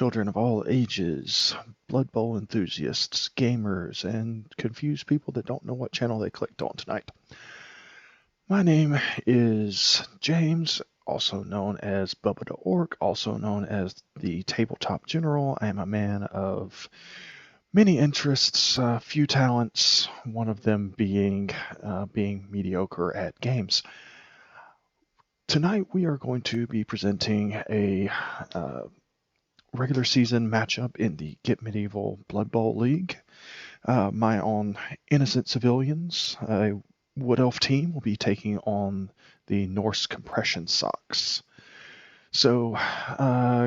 children of all ages, Blood Bowl enthusiasts, gamers, and confused people that don't know what channel they clicked on tonight. My name is James, also known as Bubba the Orc, also known as the Tabletop General. I am a man of many interests, few talents, one of them being mediocre at games. Tonight we are going to be presenting a regular season matchup in the Get Medieval Blood Bowl League. My own innocent civilians, a Wood Elf team, will be taking on the Norse compression socks. So,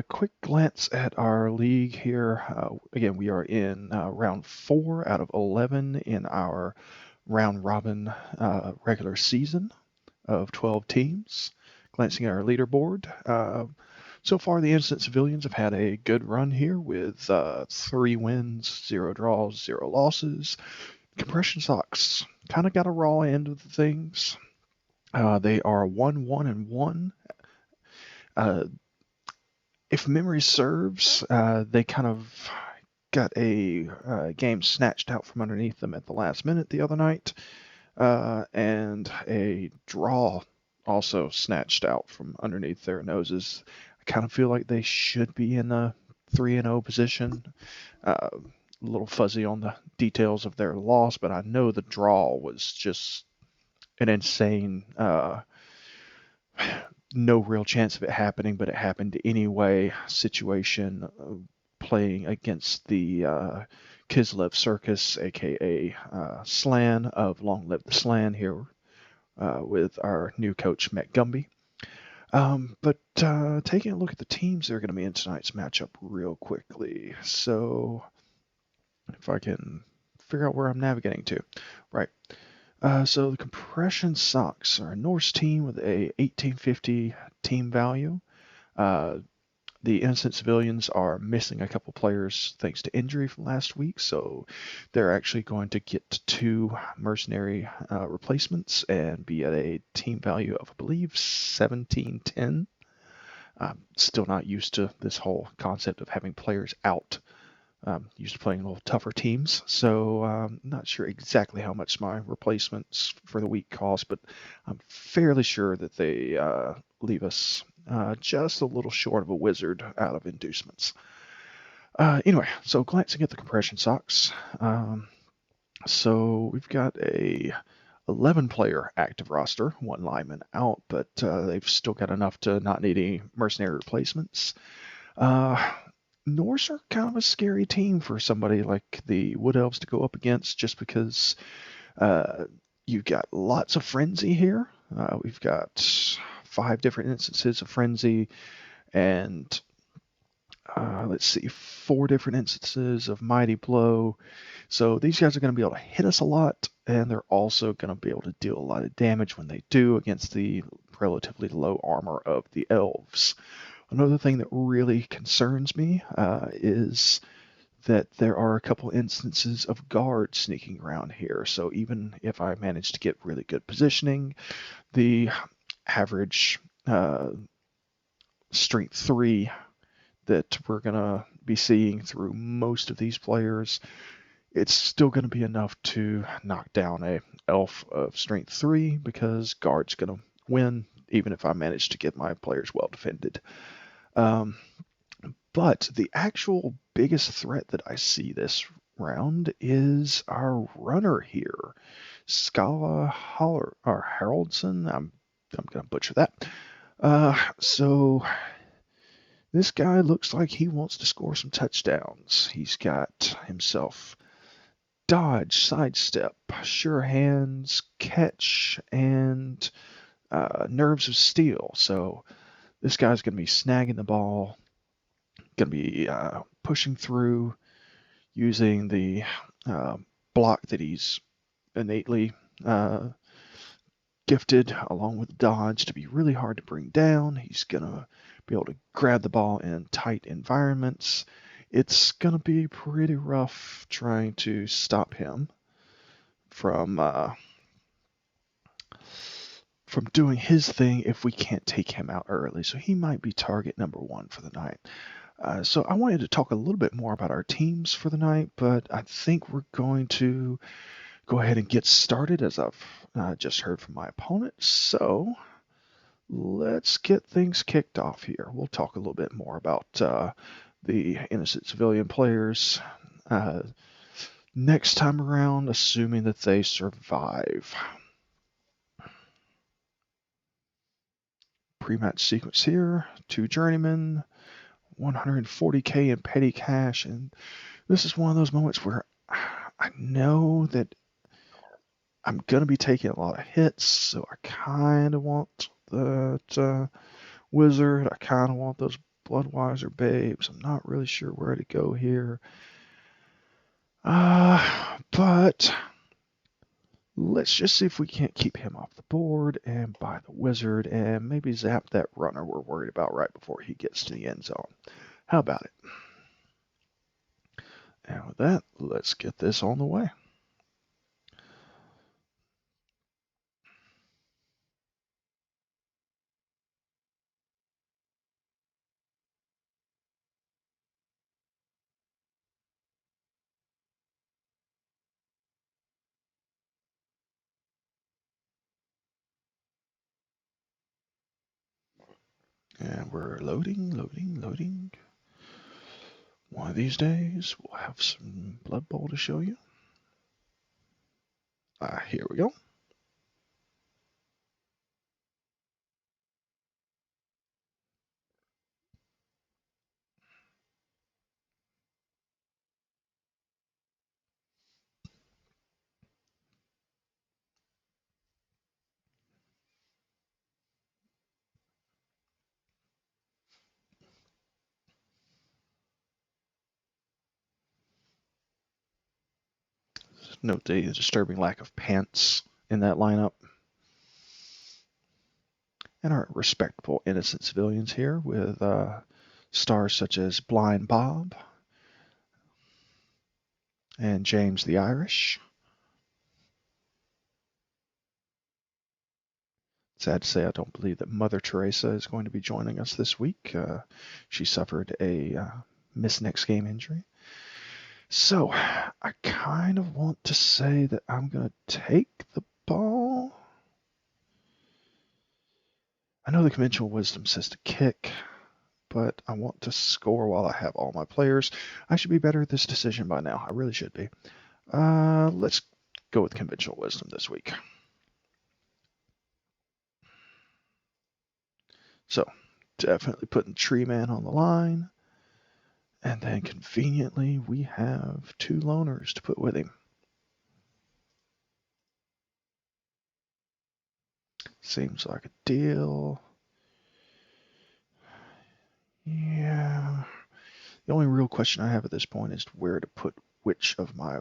quick glance at our league here. Again, we are in round 4 out of 11 in our round robin regular season of 12 teams. Glancing at our leaderboard, so far the Innocent Civilians have had a good run here with 3 wins, 0 draws, 0 losses. Compression Socks kind of got a raw end of the things. They are 1-1-1. If memory serves, they kind of got a game snatched out from underneath them at the last minute the other night, and a draw also snatched out from underneath their noses. I kind of feel like they should be in a 3-0 position. A little fuzzy on the details of their loss, but I know the draw was just an insane, no real chance of it happening, but it happened anyway situation, playing against the Kislev Circus, aka Slan of Long Live the Slan here, with our new coach, Matt Gumby. But taking a look at the teams that are going to be in tonight's matchup real quickly. So if I can figure out where I'm navigating to. Right. So the Compression Socks are a Norse team with a 1850 team value. The Innocent Civilians are missing a couple players thanks to injury from last week, so they're actually going to get 2 mercenary replacements and be at a team value of, I believe, 1710. I'm still not used to this whole concept of having players out. I'm used to playing a little tougher teams, so I'm not sure exactly how much my replacements for the week cost, but I'm fairly sure that they leave us just a little short of a wizard out of inducements. Anyway, so glancing at the compression socks. So we've got a 11-player active roster, 1 lineman out, but they've still got enough to not need any mercenary replacements. Norse are kind of a scary team for somebody like the Wood Elves to go up against, just because you've got lots of frenzy here. We've got 5 different instances of frenzy, and 4 different instances of mighty blow. So these guys are going to be able to hit us a lot, and they're also going to be able to deal a lot of damage when they do against the relatively low armor of the elves. Another thing that really concerns me is that there are a couple instances of guards sneaking around here. So even if I manage to get really good positioning, the average strength 3 that we're going to be seeing through most of these players, it's still going to be enough to knock down a elf of strength 3, because guard's going to win even if I manage to get my players well defended. But the actual biggest threat that I see this round is our runner here, Skala Haraldson. I'm going to butcher that. So this guy looks like he wants to score some touchdowns. He's got himself dodge, sidestep, sure hands, catch, and nerves of steel. So this guy's going to be snagging the ball, going to be pushing through, using the block that he's innately gifted, along with dodge, to be really hard to bring down. He's going to be able to grab the ball in tight environments. It's going to be pretty rough trying to stop him from doing his thing if we can't take him out early. So he might be target number 1 for the night. So I wanted to talk a little bit more about our teams for the night, but I think we're going to go ahead and get started as I've just heard from my opponent. So let's get things kicked off here. We'll talk a little bit more about the innocent civilian players next time around, assuming that they survive. Pre-match sequence here, 2 journeymen, 140k in petty cash, and this is one of those moments where I know that I'm going to be taking a lot of hits, so I kind of want that wizard. I kind of want those Bloodwiser babes. I'm not really sure where to go here. But let's just see if we can't keep him off the board and buy the wizard and maybe zap that runner we're worried about right before he gets to the end zone. How about it? And with that, let's get this on the way. And we're loading. One of these days, we'll have some Blood Bowl to show you. Here we go. Note the disturbing lack of pants in that lineup. And our respectable innocent civilians here with stars such as Blind Bob and James the Irish. Sad to say, I don't believe that Mother Teresa is going to be joining us this week. She suffered a miss next game injury. So I kind of want to say that I'm going to take the ball. I know the conventional wisdom says to kick, but I want to score while I have all my players. I should be better at this decision by now. I really should be. Let's go with conventional wisdom this week. So definitely putting Tree Man on the line. And then conveniently, we have 2 loners to put with him. Seems like a deal. Yeah. The only real question I have at this point is where to put which of my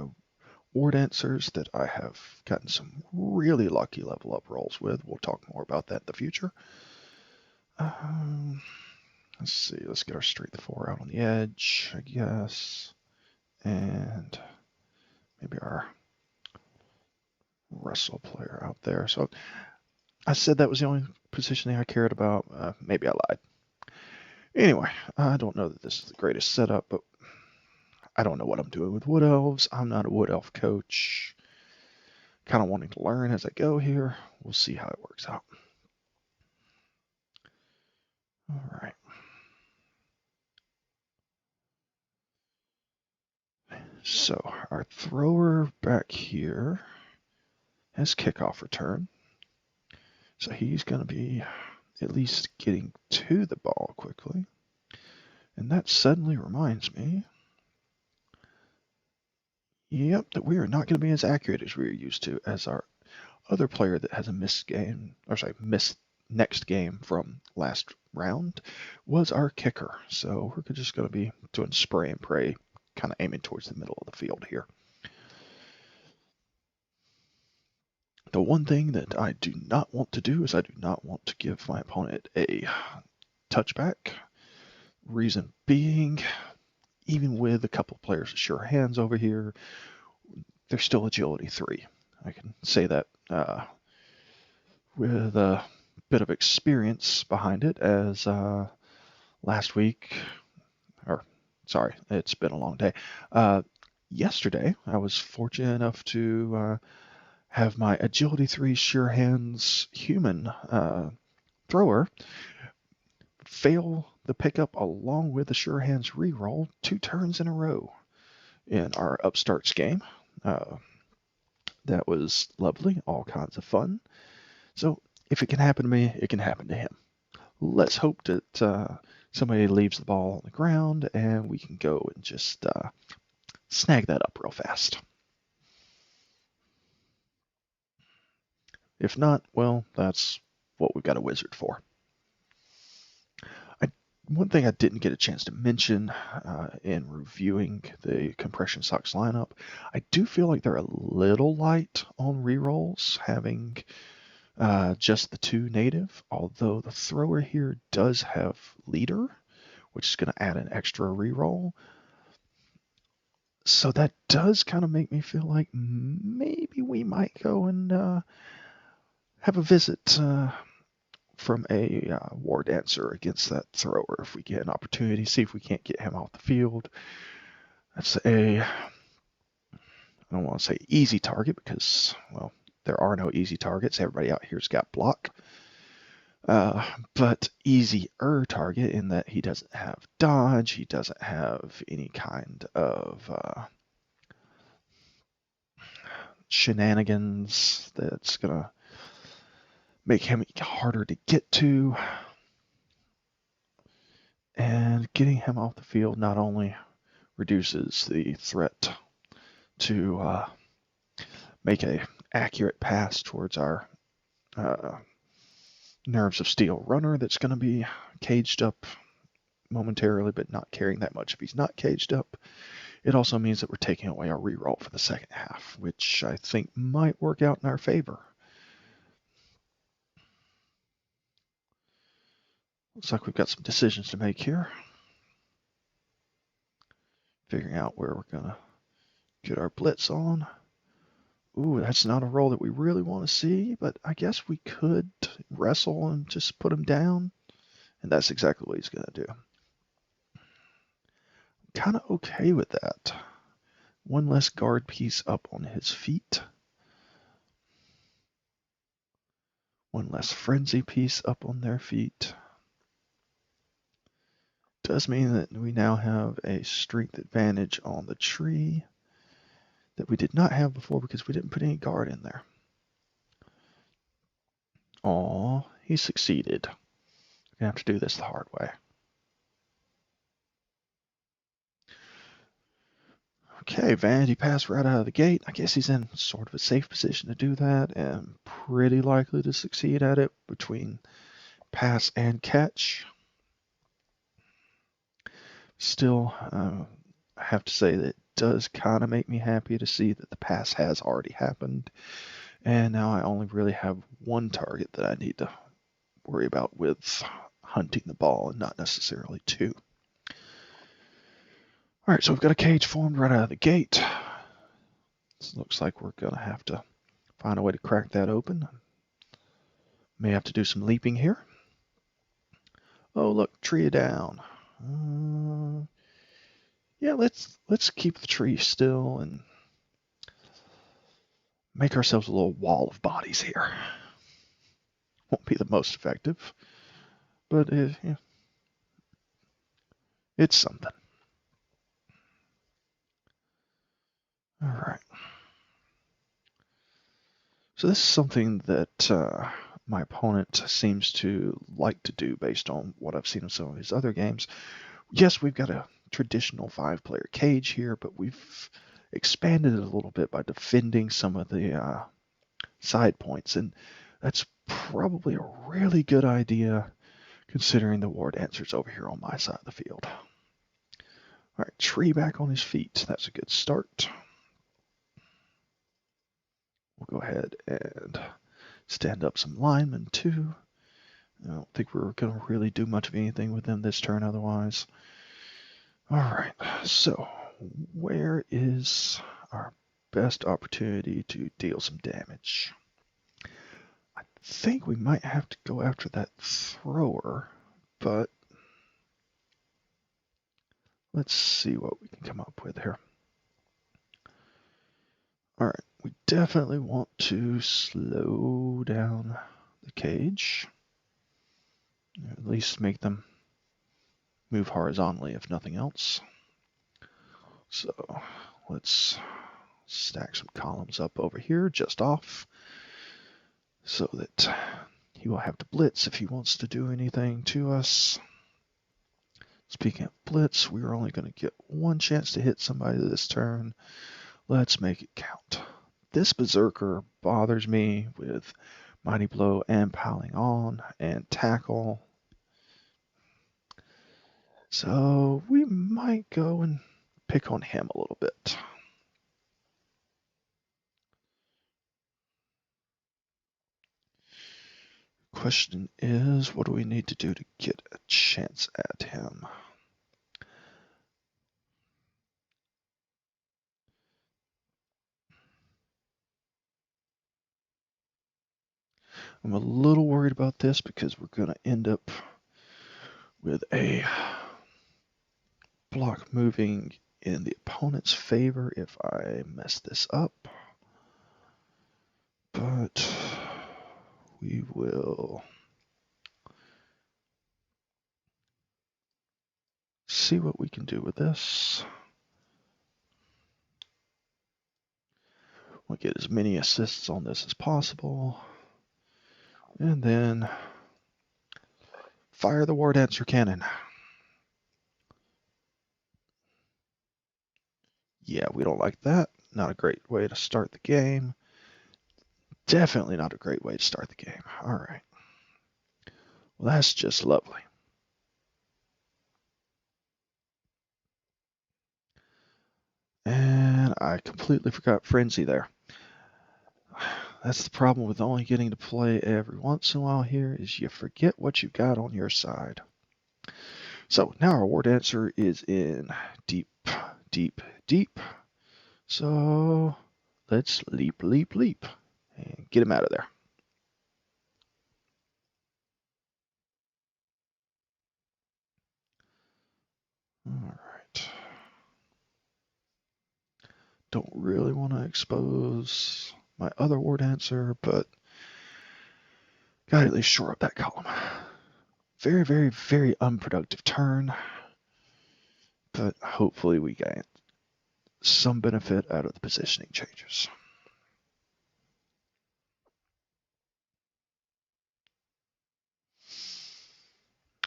ward answers that I have gotten some really lucky level up rolls with. We'll talk more about that in the future. Let's see. Let's get our S3-4 out on the edge, I guess. And maybe our wrestle player out there. So I said that was the only positioning I cared about. Maybe I lied. Anyway, I don't know that this is the greatest setup, but I don't know what I'm doing with Wood Elves. I'm not a Wood Elf coach. Kind of wanting to learn as I go here. We'll see how it works out. All right. So our thrower back here has kickoff return. So he's going to be at least getting to the ball quickly. And that suddenly reminds me, yep, that we are not going to be as accurate as we are used to as our other player that has a missed next game from last round was our kicker. So we're just going to be doing spray and pray, kind of aiming towards the middle of the field here. The one thing that I do not want to do is I do not want to give my opponent a touchback. Reason being, even with a couple of players with sure hands over here, they're still agility 3. I can say that with a bit of experience behind it, as last week, or Sorry, it's been a long day. Yesterday, I was fortunate enough to have my Agility 3 Sure Hands human thrower fail the pickup along with the Sure Hands reroll 2 turns in a row in our Upstarts game. That was lovely, all kinds of fun. So if it can happen to me, it can happen to him. Let's hope that somebody leaves the ball on the ground and we can go and just snag that up real fast. If not, well, that's what we've got a wizard for. One thing I didn't get a chance to mention in reviewing the Compression Socks lineup, I do feel like they're a little light on rerolls, having just the 2 native, although the thrower here does have leader, which is going to add an extra reroll. So that does kind of make me feel like maybe we might go and have a visit from a war dancer against that thrower if we get an opportunity, see if we can't get him off the field. That's I don't want to say easy target because, well, there are no easy targets. Everybody out here's got block. But easier target in that he doesn't have dodge, he doesn't have any kind of shenanigans that's going to make him harder to get to. And getting him off the field not only reduces the threat to make a accurate pass towards our Nerves of Steel runner that's going to be caged up momentarily, but not caring that much if he's not caged up. It also means that we're taking away our reroll for the second half, which I think might work out in our favor. Looks like we've got some decisions to make here. Figuring out where we're going to get our blitz on. Ooh, that's not a roll that we really want to see, but I guess we could wrestle and just put him down. And that's exactly what he's going to do. Kind of okay with that. One less guard piece up on his feet. One less frenzy piece up on their feet. Does mean that we now have a strength advantage on the tree that we did not have before because we didn't put any guard in there. Aw, he succeeded. We're gonna have to do this the hard way. Okay, vanity pass right out of the gate. I guess he's in sort of a safe position to do that and pretty likely to succeed at it between pass and catch. Still, I have to say that it does kind of make me happy to see that the pass has already happened. And now I only really have one target that I need to worry about with hunting the ball and not necessarily 2. All right, so we've got a cage formed right out of the gate. This looks like we're going to have to find a way to crack that open. May have to do some leaping here. Oh, look, tree down. Yeah, let's keep the tree still and make ourselves a little wall of bodies here. Won't be the most effective, but it's something. All right. So this is something that my opponent seems to like to do based on what I've seen in some of his other games. Yes, we've got a traditional 5-player cage here, but we've expanded it a little bit by defending some of the side points, and that's probably a really good idea considering the war dancer's over here on my side of the field. All right, tree back on his feet. That's a good start. We'll go ahead and stand up some linemen too. I don't think we're going to really do much of anything with them this turn otherwise. All right, so where is our best opportunity to deal some damage? I think we might have to go after that thrower, but Let's see what we can come up with here. All right, we definitely want to slow down the cage. At least make them move horizontally, if nothing else. So let's stack some columns up over here, just off, so that he will have to blitz if he wants to do anything to us. Speaking of blitz, we're only going to get one chance to hit somebody this turn. Let's make it count. This berserker bothers me with mighty blow and piling on and tackle. So we might go and pick on him a little bit. Question is, what do we need to do to get a chance at him? I'm a little worried about this because we're going to end up with a block moving in the opponent's favor if I mess this up. But we will see what we can do with this. We'll get as many assists on this as possible. And then fire the war dancer cannon. Yeah, we don't like that. Not a great way to start the game. Definitely not a great way to start the game. All right. Well, that's just lovely. And I completely forgot Frenzy there. That's the problem with only getting to play every once in a while here, is you forget what you've got on your side. So now our war dancer is in deep, deep, deep. So let's leap, leap, leap, and get him out of there. All right. Don't really want to expose my other war dancer, but gotta at least shore up that column. Very, very, very unproductive turn, but hopefully we get some benefit out of the positioning changes.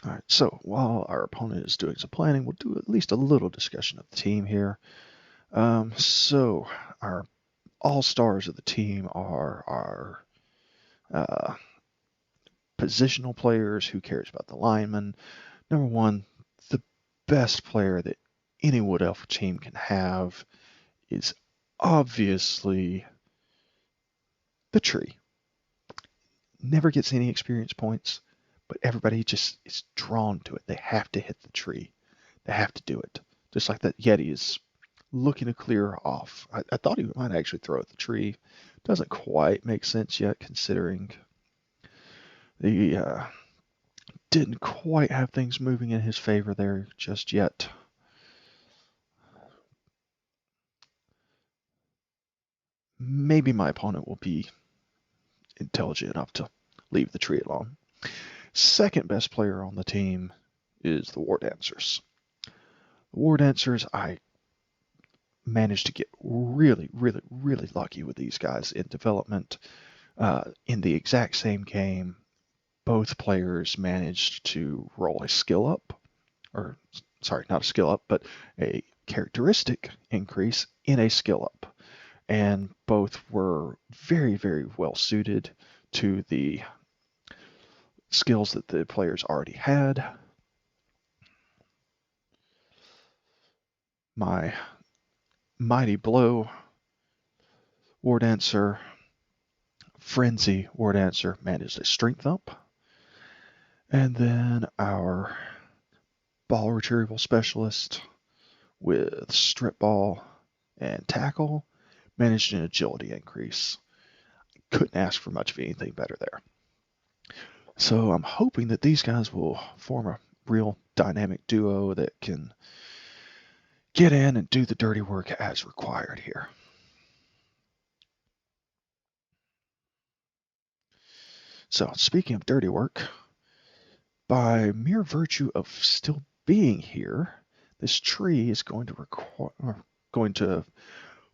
All right, so while our opponent is doing some planning, we'll do at least a little discussion of the team here. So our all-stars of the team are our positional players. Who cares about the linemen? Number one, the best player that any Wood Elf team can have is obviously the tree. Never gets any experience points, but everybody just is drawn to it. They have to hit the tree. They have to do it. Just like that Yeti is looking to clear off. I thought he might actually throw at the tree. Doesn't quite make sense yet, considering the didn't quite have things moving in his favor there just yet. Maybe my opponent will be intelligent enough to leave the tree alone. Second best player on the team is the War Dancers. The War Dancers, I managed to get really, really, really lucky with these guys in development. In the exact same game, both players managed to roll a skill up, or sorry, not a skill up, but a characteristic increase in a skill up. And both were very, very well suited to the skills that the players already had. My Mighty Blow War Dancer, Frenzy War Dancer managed a strength up. And then our Ball Retrieval Specialist with Strip Ball and Tackle managed an agility increase. Couldn't ask for much of anything better there. So I'm hoping that these guys will form a real dynamic duo that can get in and do the dirty work as required here. So, speaking of dirty work, by mere virtue of still being here, this tree is going to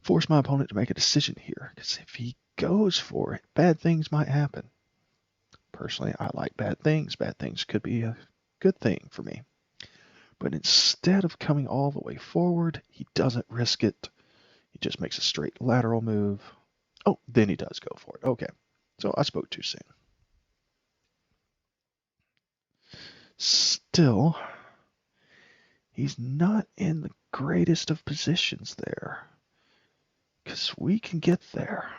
force my opponent to make a decision here. Because if he goes for it, bad things might happen. Personally, I like bad things. Bad things could be a good thing for me. But instead of coming all the way forward, he doesn't risk it. He just makes a straight lateral move. Oh, then he does go for it. Okay, so I spoke too soon. Still, he's not in the greatest of positions there, because we can get there.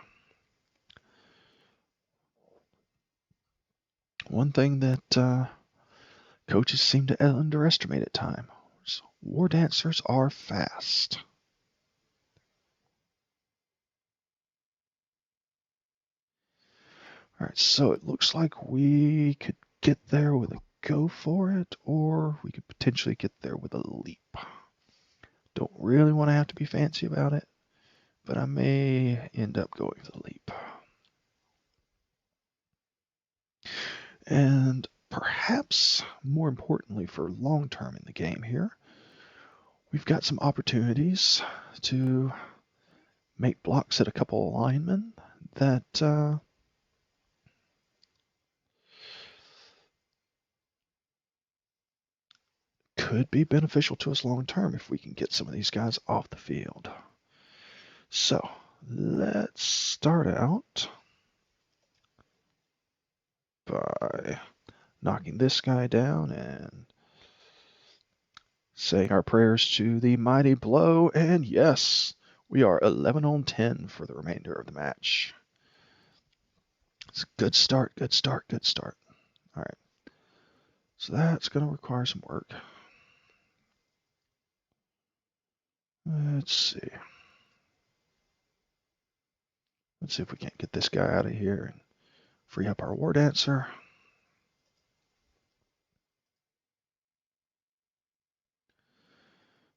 One thing that coaches seem to underestimate at times, war dancers are fast. All right, so it looks like we could get there with a go for it, or we could potentially get there with a leap. Don't really want to have to be fancy about it, but I may end up going for the leap. And perhaps more importantly for long term in the game here, we've got some opportunities to make blocks at a couple of linemen that could be beneficial to us long term if we can get some of these guys off the field. So let's start out by knocking this guy down and saying our prayers to the mighty blow. And yes, we are 11 on 10 for the remainder of the match. It's a good start, good start, good start. All right. So that's going to require some work. Let's see. Let's see if we can't get this guy out of here and free up our war dancer.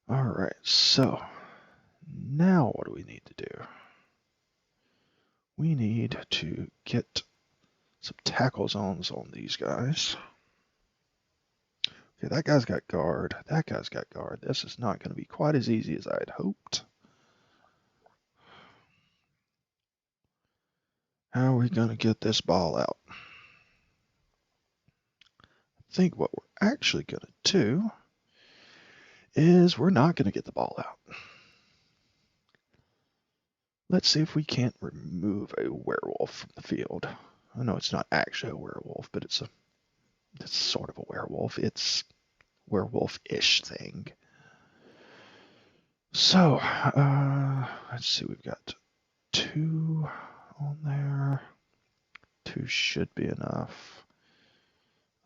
All right, so now what do we need to do? We need to get some tackle zones on these guys. Okay, that guy's got guard. That guy's got guard. This is not going to be quite as easy as I had hoped. How are we going to get this ball out? I think what we're actually going to do is we're not going to get the ball out. Let's see if we can't remove a werewolf from the field. I know it's not actually a werewolf, but it's sort of a werewolf. It's werewolf-ish thing. So, let's see, we've got 2 on there. 2 should be enough.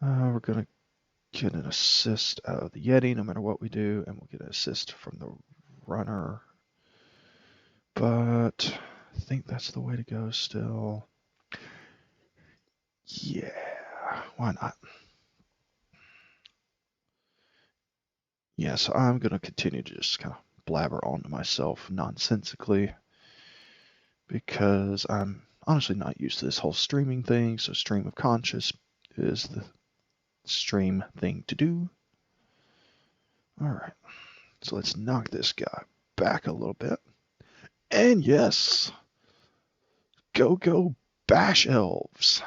We're going to get an assist out of the Yeti no matter what we do, and we'll get an assist from the runner. But I think that's the way to go still. Yeah, why not? Yeah, so I'm going to continue to just kind of blabber on to myself nonsensically because I'm honestly not used to this whole streaming thing, so stream of conscious is the stream thing to do. All right, so let's knock this guy back a little bit. And yes, go bash elves.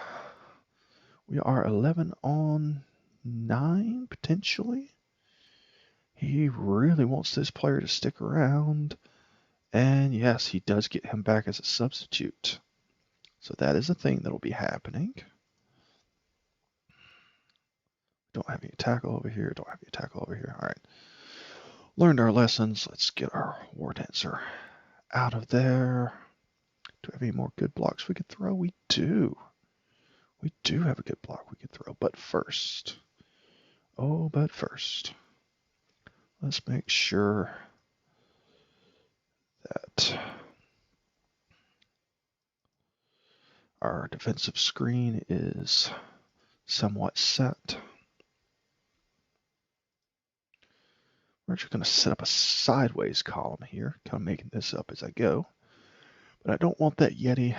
We are 11 on 9 potentially. He really wants this player to stick around. And yes, he does get him back as a substitute. So that is a thing that will be happening. Don't have any tackle over here. Don't have any tackle over here. All right. Learned our lessons. Let's get our war dancer out of there. Do we have any more good blocks we could throw? We do. We do have a good block we could throw. But first, let's make sure that our defensive screen is somewhat set. We're actually going to set up a sideways column here, kind of making this up as I go. But I don't want that Yeti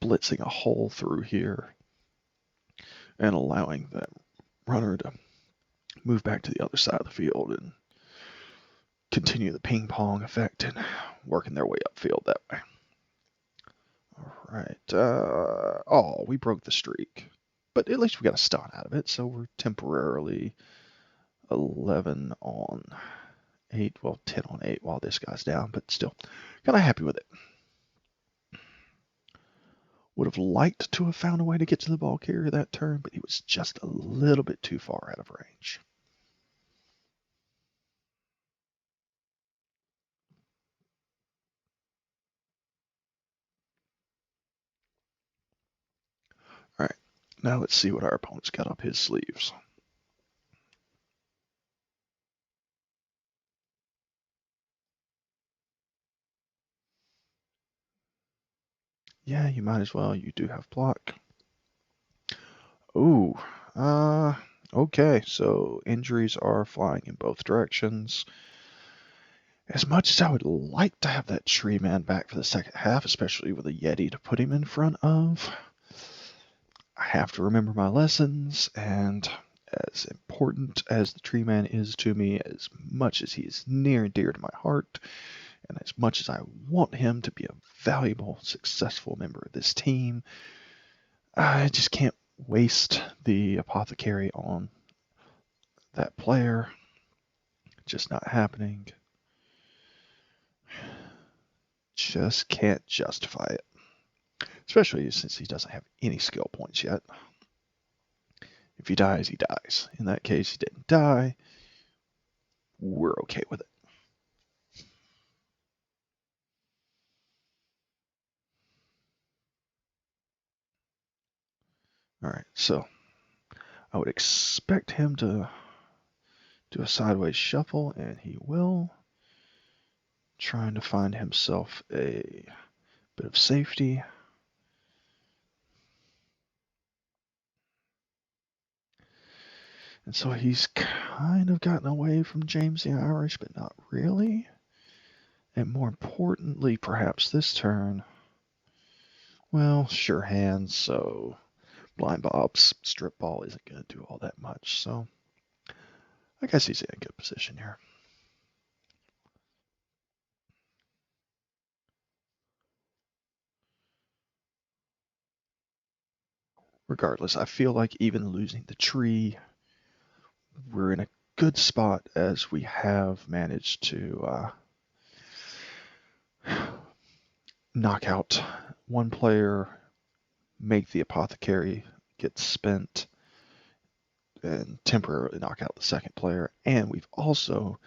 blitzing a hole through here and allowing that runner to move back to the other side of the field and continue the ping pong effect and working their way upfield that way. All right. Oh, we broke the streak. But at least we got a stun out of it, so we're temporarily 11 on 8. Well, 10 on 8 while this guy's down, but still kind of happy with it. Would have liked to have found a way to get to the ball carrier that turn, but he was just a little bit too far out of range. All right, now let's see what our opponent's got up his sleeves. Yeah, you might as well. You do have block. Ooh, okay, so injuries are flying in both directions. As much as I would like to have that tree man back for the second half, especially with a Yeti to put him in front of, I have to remember my lessons, and as important as the tree man is to me, as much as he is near and dear to my heart, and as much as I want him to be a valuable, successful member of this team, I just can't waste the apothecary on that player. Just not happening. Just can't justify it. Especially since he doesn't have any skill points yet. If he dies, he dies. In that case, he didn't die. We're okay with it. All right, so I would expect him to do a sideways shuffle, and he will. Trying to find himself a bit of safety. And so he's kind of gotten away from James the Irish, but not really. And more importantly, perhaps this turn, well, sure hands, so blind Bob's strip ball isn't going to do all that much. So I guess he's in a good position here. Regardless, I feel like even losing the tree, we're in a good spot as we have managed to knock out one player, make the apothecary get spent, and temporarily knock out the second player. And we've also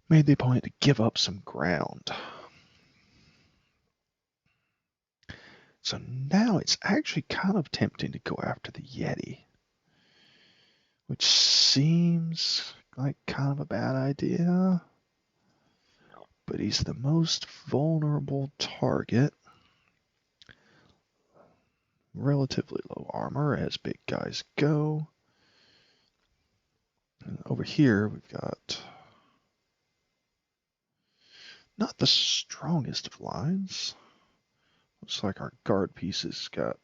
made the opponent to give up some ground. So now it's actually kind of tempting to go after the Yeti, which seems like kind of a bad idea. But he's the most vulnerable target. Relatively low armor as big guys go. And over here we've got not the strongest of lines. Looks like our guard pieces got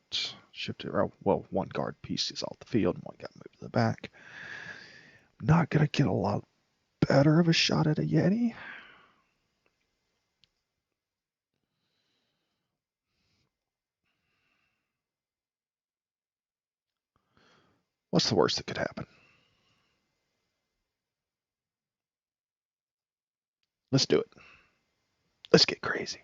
shifted around. Well, one guard piece is off the field and one got moved to the back. Not going to get a lot better of a shot at a Yeti. What's the worst that could happen? Let's do it. Let's get crazy.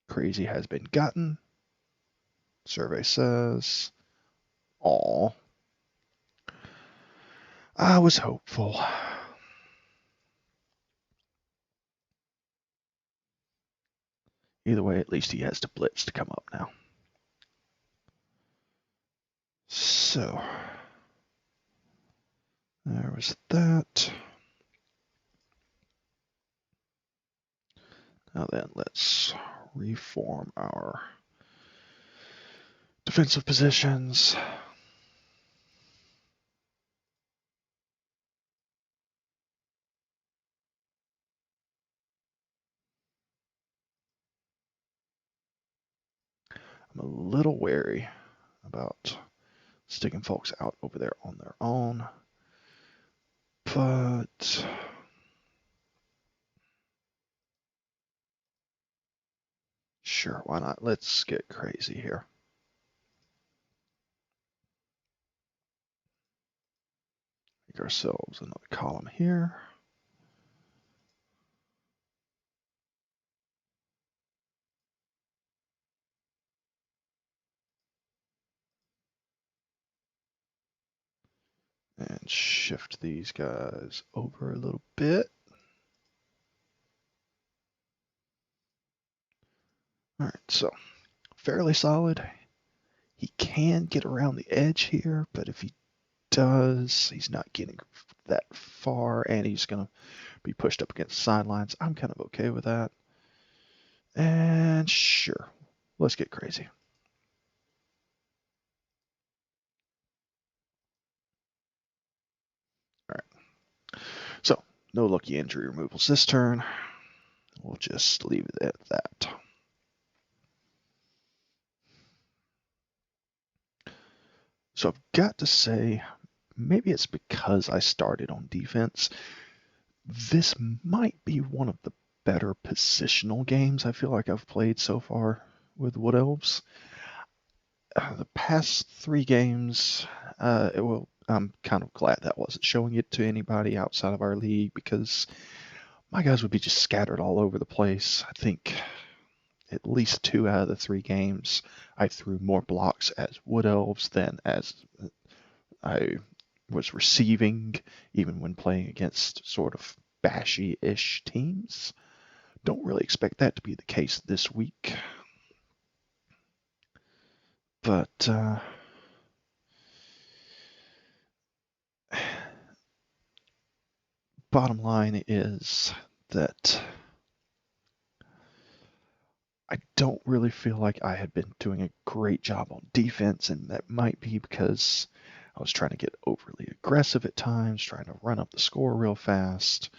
Crazy has been gotten. Survey says, aw. I was hopeful. Either way, at least he has to blitz to come up now. So, there was that. Now then, let's reform our defensive positions. I'm a little wary about sticking folks out over there on their own. But sure, why not? Let's get crazy here. Make ourselves another column here. And shift these guys over a little bit. All right, so fairly solid. He can get around the edge here, but if he does, he's not getting that far, and he's going to be pushed up against the sidelines. I'm kind of okay with that. And sure, let's get crazy. All right. So, no lucky injury removals this turn. We'll just leave it at that. So I've got to say, maybe it's because I started on defense. This might be one of the better positional games I feel like I've played so far with Wood Elves. The past 3 games, I'm kind of glad that wasn't showing it to anybody outside of our league, because my guys would be just scattered all over the place. I think at least 2 out of the 3 games I threw more blocks as Wood Elves than as I was receiving, even when playing against sort of bashy-ish teams. Don't really expect that to be the case this week. But bottom line is that I don't really feel like I had been doing a great job on defense, and that might be because I was trying to get overly aggressive at times, trying to run up the score real fast,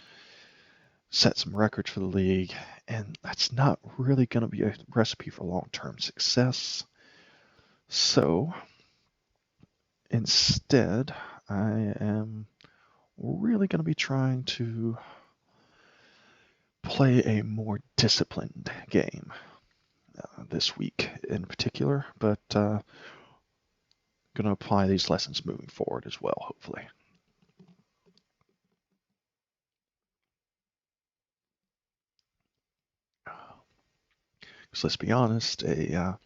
set some records for the league, and that's not really going to be a recipe for long-term success. So instead, I am really going to be trying to play a more disciplined game this week in particular, but going to apply these lessons moving forward as well, hopefully. Because let's be honest, a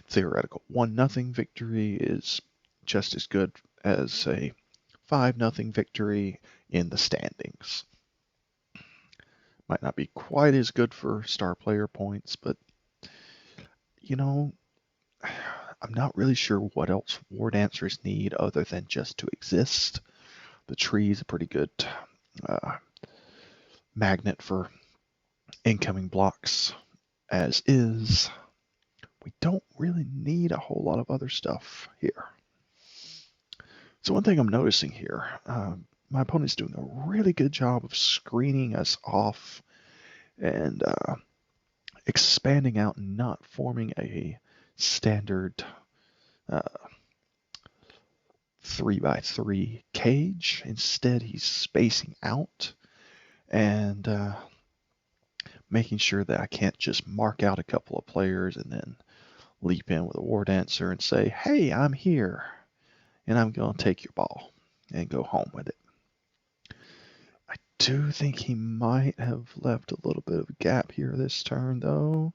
theoretical 1-0 victory is just as good as a 5-0 victory in the standings. Might not be quite as good for star player points, but you know, I'm not really sure what else war dancers need other than just to exist. The tree is a pretty good magnet for incoming blocks as is. We don't really need a whole lot of other stuff here. So one thing I'm noticing here, my opponent's doing a really good job of screening us off and expanding out and not forming a standard 3x3 cage. Instead, he's spacing out and making sure that I can't just mark out a couple of players and then leap in with a war dancer and say, hey, I'm here, and I'm going to take your ball and go home with it. I do think he might have left a little bit of a gap here this turn, though.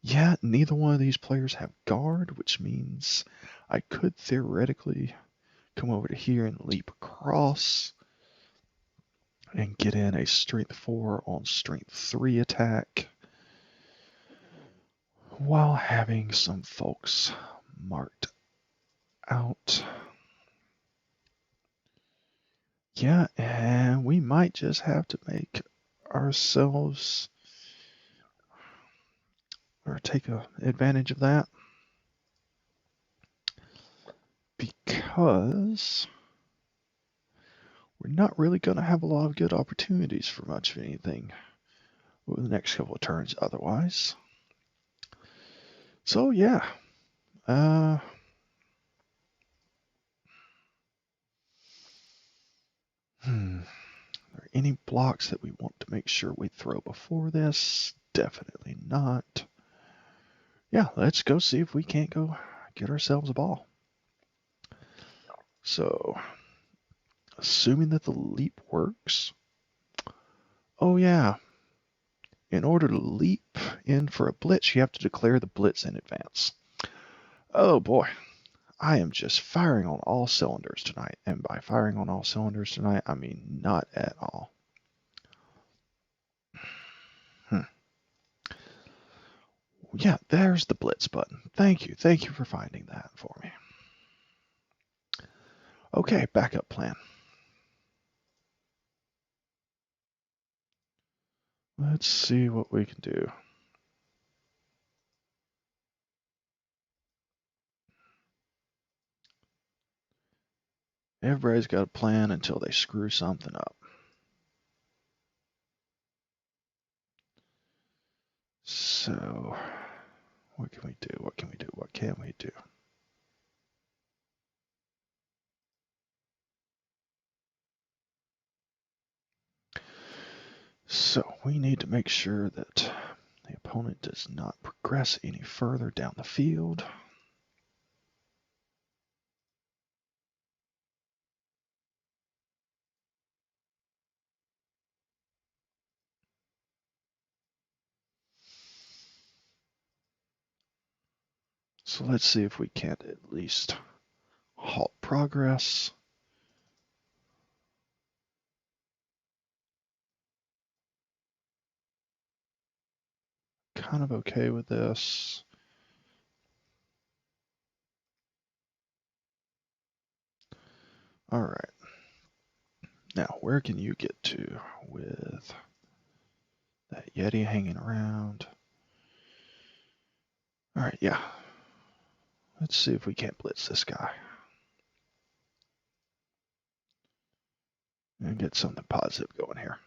Yeah, neither one of these players have guard, which means I could theoretically come over to here and leap across and get in a strength 4 on strength 3 attack while having some folks marked out. Yeah, and we might just have to make ourselves or take advantage of that, because we're not really going to have a lot of good opportunities for much of anything over the next couple of turns otherwise. So yeah, are there any blocks that we want to make sure we throw before this? Definitely not. Yeah, let's go see if we can't go get ourselves a ball. So, assuming that the leap works. Oh yeah, in order to leap in for a blitz, you have to declare the blitz in advance. Oh boy, I am just firing on all cylinders tonight. And by firing on all cylinders tonight, I mean not at all. Yeah, there's the blitz button. Thank you. Thank you for finding that for me. Okay, backup plan. Let's see what we can do. Everybody's got a plan until they screw something up. So, what can we do? What can we do? What can we do? So, we need to make sure that the opponent does not progress any further down the field. So let's see if we can't at least halt progress. Kind of okay with this. All right. Now, where can you get to with that Yeti hanging around? All right, yeah. Let's see if we can't blitz this guy. And get something positive going here.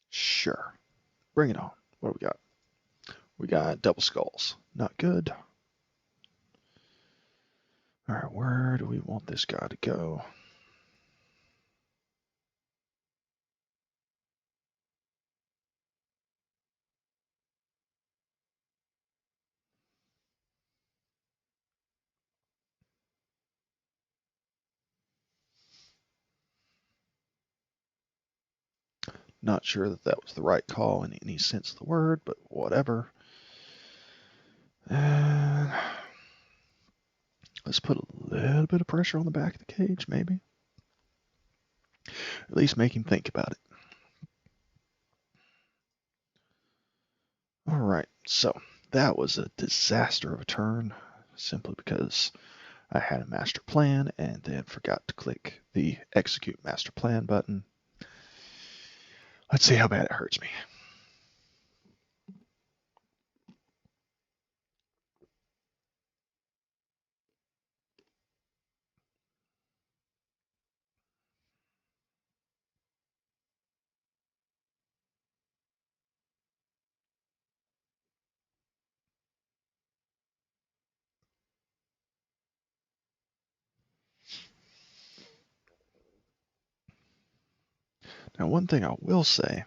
Sure. Bring it on. What do we got? We got double skulls. Not good. All right, where do we want this guy to go? Not sure that that was the right call in any sense of the word, but whatever. And let's put a little bit of pressure on the back of the cage, maybe. At least make him think about it. All right, so that was a disaster of a turn, simply because I had a master plan and then forgot to click the execute master plan button. Let's see how bad it hurts me. Now, one thing I will say,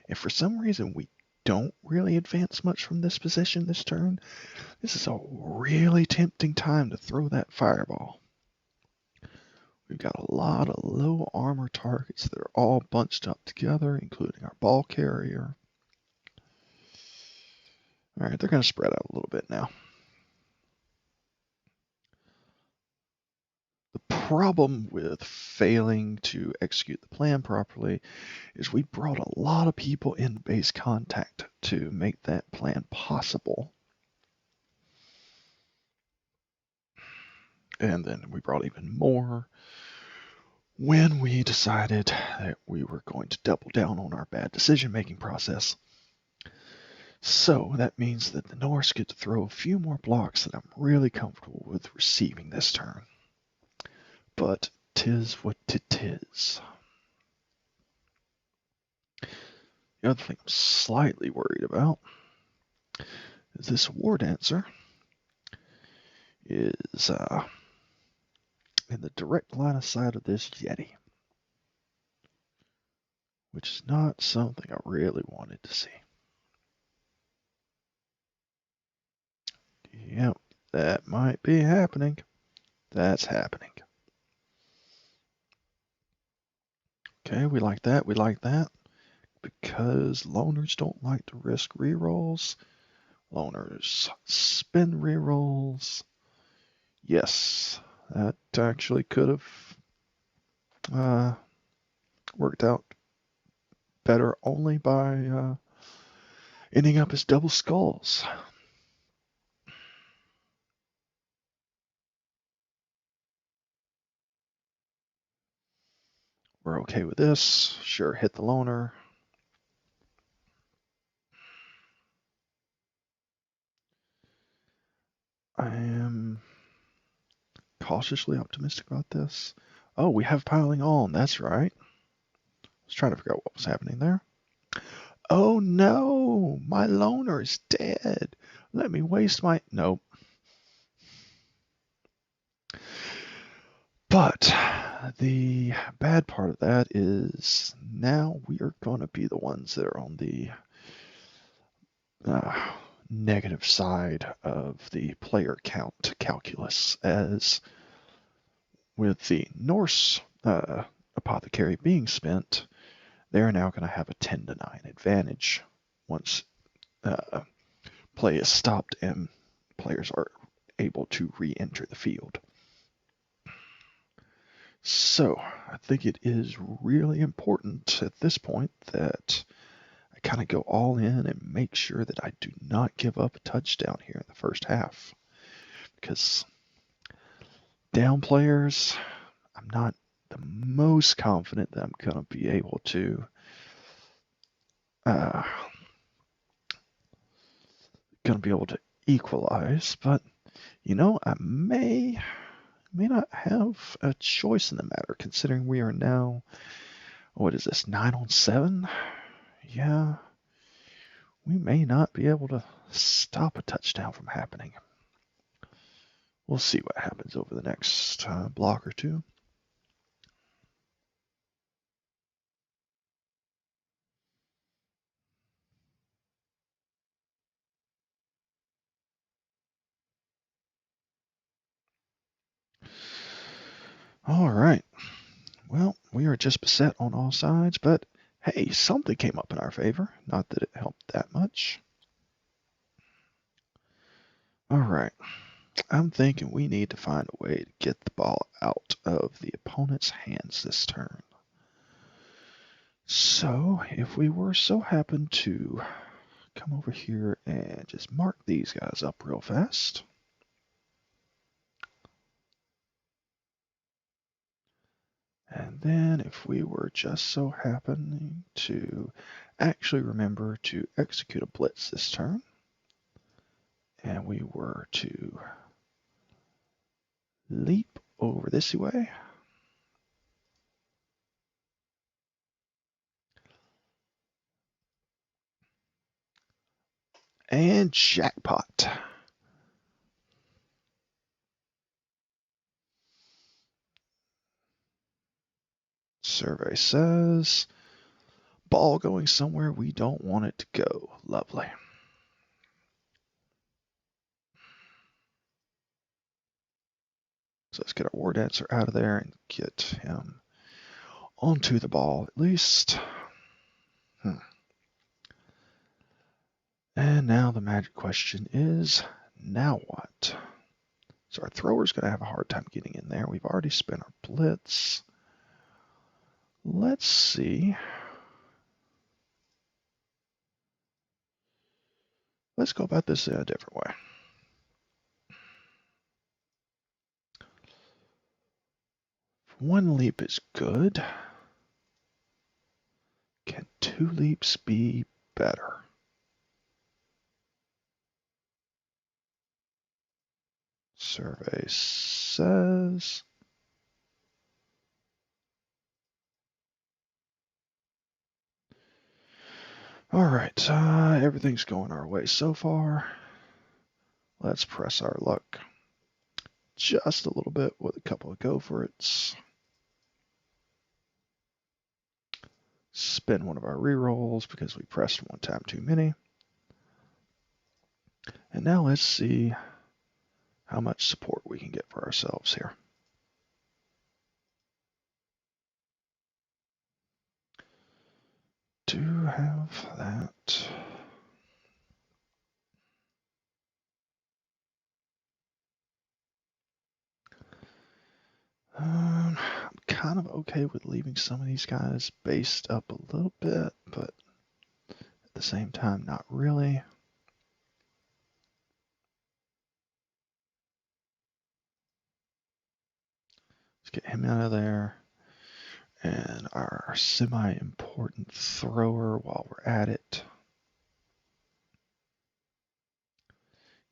if for some reason we don't really advance much from this position this turn, this is a really tempting time to throw that fireball. We've got a lot of low armor targets that are all bunched up together, including our ball carrier. All right, they're going to spread out a little bit now. The problem with failing to execute the plan properly is we brought a lot of people in base contact to make that plan possible. And then we brought even more when we decided that we were going to double down on our bad decision-making process. So that means that the Norse get to throw a few more blocks that I'm really comfortable with receiving this turn. But 'tis what 'tis. The other thing I'm slightly worried about is this war dancer is in the direct line of sight of this Yeti, which is not something I really wanted to see. Yep, that might be happening. That's happening. Okay, we like that. We like that. Because loners don't like to risk rerolls. Loners spend rerolls. Yes, that actually could have worked out better only by ending up as double skulls. We're okay with this. Sure, hit the loner. I am cautiously optimistic about this. Oh, we have piling on. That's right. I was trying to figure out what was happening there. Oh no, my loner is dead. Let me waste my... Nope. But the bad part of that is now we are going to be the ones that are on the negative side of the player count calculus, as with the Norse apothecary being spent, they're now going to have a 10-9 advantage once play is stopped and players are able to re-enter the field. So I think it is really important at this point that I kind of go all in and make sure that I do not give up a touchdown here in the first half. Because down players, I'm not the most confident that I'm going to be able to equalize, but you know, I may not have a choice in the matter, considering we are now, what is this, 9 on 7? Yeah, we may not be able to stop a touchdown from happening. We'll see what happens over the next block or two. All right. Well, we are just beset on all sides, but hey, something came up in our favor. Not that it helped that much. All right. I'm thinking we need to find a way to get the ball out of the opponent's hands this turn. So, if we were so happen to come over here and just mark these guys up real fast. And then if we were just so happening to actually remember to execute a blitz this turn, and we were to leap over this way, and jackpot. Survey says, ball going somewhere we don't want it to go. Lovely. So let's get our war dancer out of there and get him onto the ball at least. And now the magic question is, now what? So our thrower's going to have a hard time getting in there. We've already spent our blitz. Let's see. Let's go about this in a different way. One leap is good. Can 2 leaps be better? Survey says Alright, everything's going our way so far. Let's press our luck just a little bit with a couple of go for it's. Spin one of our rerolls because we pressed one time too many. And now let's see how much support we can get for ourselves here. Do have that. I'm kind of okay with leaving some of these guys based up a little bit, but at the same time, not really. Let's get him out of there. And our semi-important thrower while we're at it.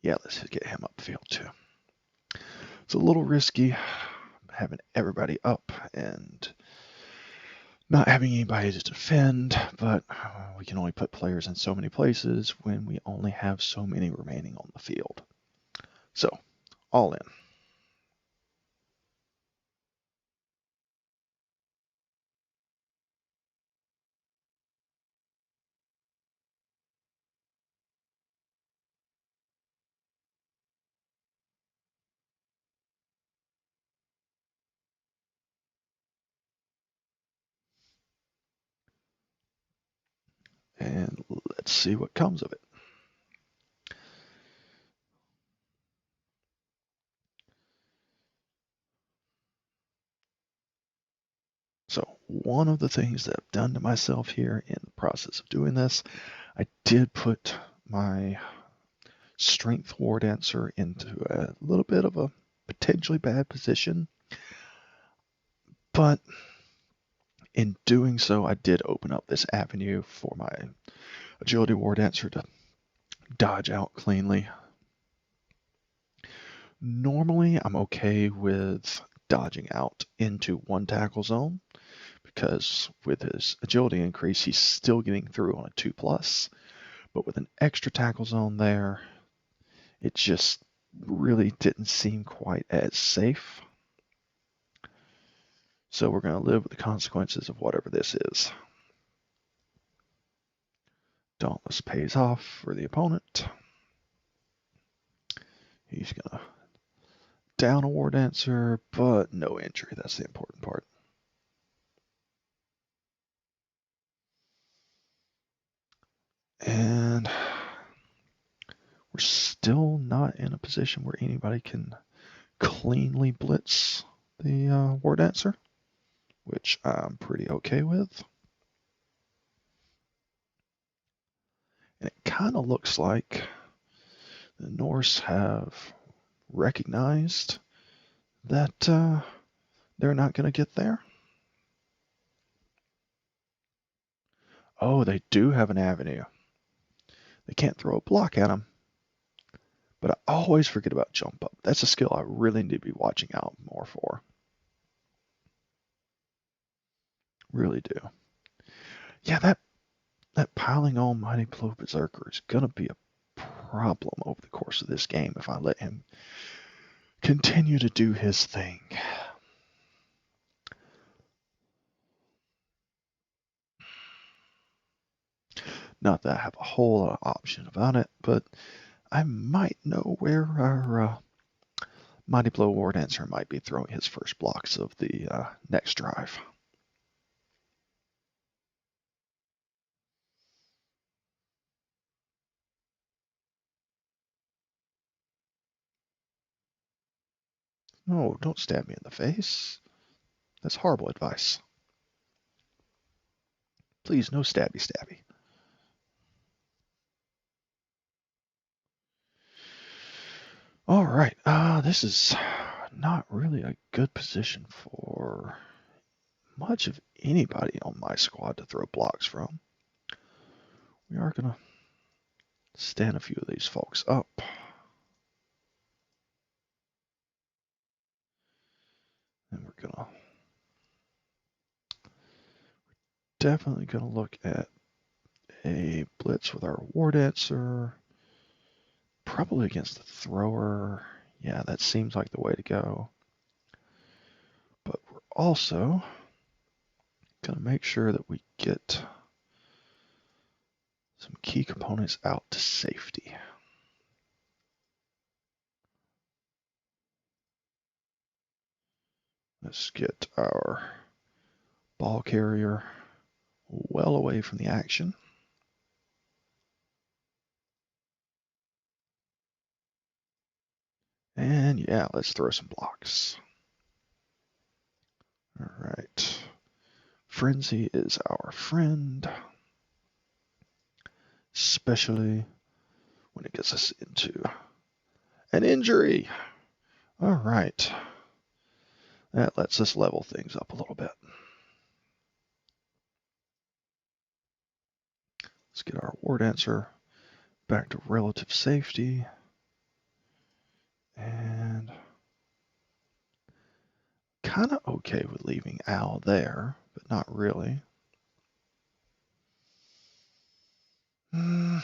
Yeah, let's get him upfield too. It's a little risky having everybody up and not having anybody to defend, but we can only put players in so many places when we only have so many remaining on the field. So, all in. And let's see what comes of it. So one of the things that I've done to myself here in the process of doing this, I did put my strength war dancer into a little bit of a potentially bad position. But in doing so, I did open up this avenue for my agility war dancer to dodge out cleanly. Normally, I'm okay with dodging out into one tackle zone because with his agility increase, he's still getting through on a 2+. But with an extra tackle zone there, it just really didn't seem quite as safe. So we're going to live with the consequences of whatever this is. Dauntless pays off for the opponent. He's going to down a war dancer, but no injury. That's the important part. And we're still not in a position where anybody can cleanly blitz the war dancer, which I'm pretty okay with. And it kind of looks like the Norse have recognized that they're not going to get there. Oh, they do have an avenue. They can't throw a block at them. But I always forget about jump up. That's a skill I really need to be watching out more for. Really do. Yeah, that piling on Mighty Blow Berserker is going to be a problem over the course of this game if I let him continue to do his thing. Not that I have a whole lot of option about it, but I might know where our Mighty Blow War Dancer might be throwing his first blocks of the next drive. No, don't stab me in the face. That's horrible advice. Please, no stabby stabby. All right, this is not really a good position for much of anybody on my squad to throw blocks from. We are going to stand a few of these folks up. And we're definitely going to look at a blitz with our war dancer. Probably against the thrower. Yeah, that seems like the way to go. But we're also going to make sure that we get some key components out to safety. Let's get our ball carrier well away from the action. And yeah, let's throw some blocks. All right. Frenzy is our friend, especially when it gets us into an injury. All right. That lets us level things up a little bit. Let's get our war dancer back to relative safety. And kind of okay with leaving Al there, but not really. You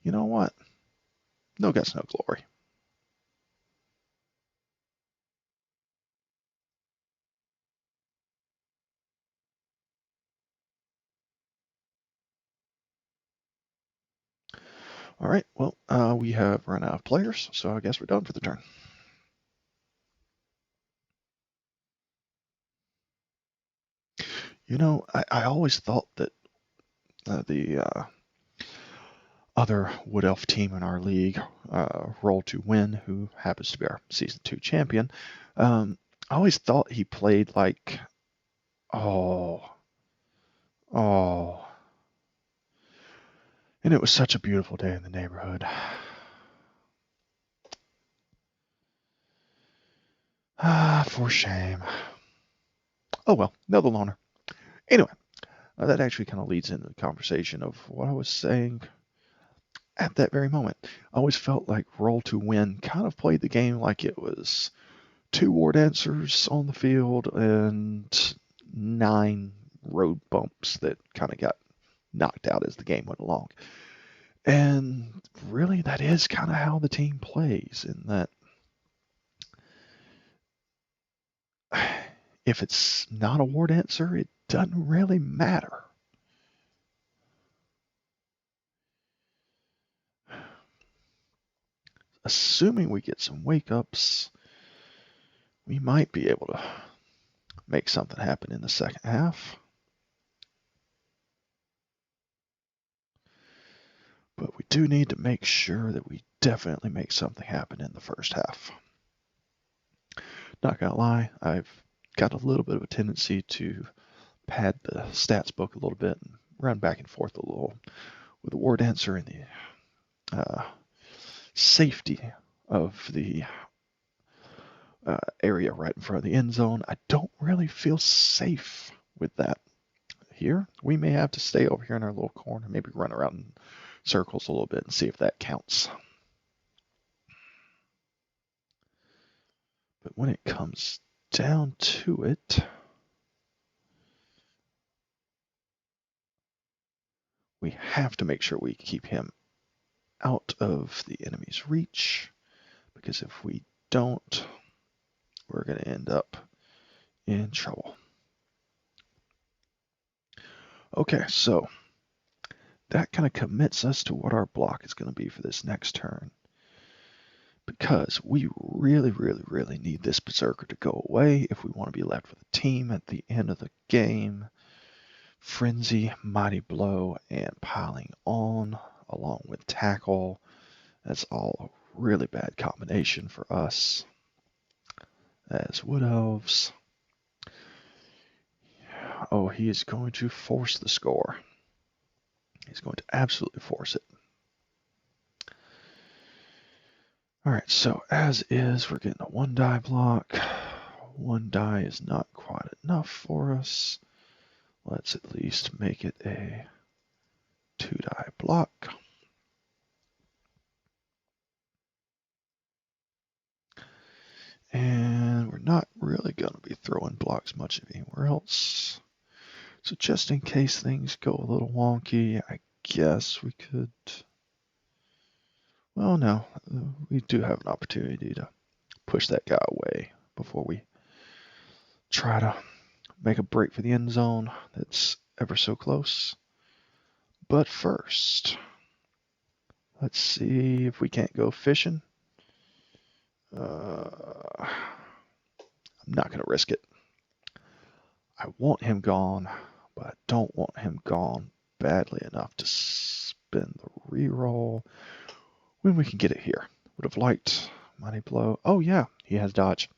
know what? No guts, no glory. All right, well, we have run out of players, so I guess we're done for the turn. You know, I always thought that the other Wood Elf team in our league, Roll to Win, who happens to be our Season 2 champion, I always thought he played like, oh, and it was such a beautiful day in the neighborhood. For shame. Oh well, another loner. Anyway, that actually kind of leads into the conversation of what I was saying at that very moment. I always felt like Roll to Win kind of played the game like it was 2 war dancers on the field and 9 road bumps that kind of got knocked out as the game went along. And really, that is kind of how the team plays, in that if it's not a war dancer, it doesn't really matter. Assuming we get some wake-ups, we might be able to make something happen in the second half. But we do need to make sure that we definitely make something happen in the first half. Not gonna lie, I've got a little bit of a tendency to pad the stats book a little bit and run back and forth a little with the war dancer and the safety of the area right in front of the end zone. I don't really feel safe with that here. We may have to stay over here in our little corner, maybe run around in circles a little bit and see if that counts. But when it comes down to it, we have to make sure we keep him out of the enemy's reach, because if we don't, we're going to end up in trouble. Okay, so that kind of commits us to what our block is going to be for this next turn, because we really, really, really need this Berserker to go away if we want to be left with a team at the end of the game. Frenzy, Mighty Blow, and Piling On, along with Tackle. That's all a really bad combination for us as Wood Elves. Oh, he is going to force the score. He's going to absolutely force it. All right, so as is, we're getting a 1 die block. 1 die is not quite enough for us. Let's at least make it a 2 die block. And we're not really going to be throwing blocks much anywhere else. So just in case things go a little wonky, I guess we could... Well, no, we do have an opportunity to push that guy away before we try to make a break for the end zone that's ever so close. But first, let's see if we can't go fishing. I'm not going to risk it. I want him gone, but I don't want him gone badly enough to spin the reroll when we can get it here. Would have liked Mighty Blow. Oh yeah, he has dodge.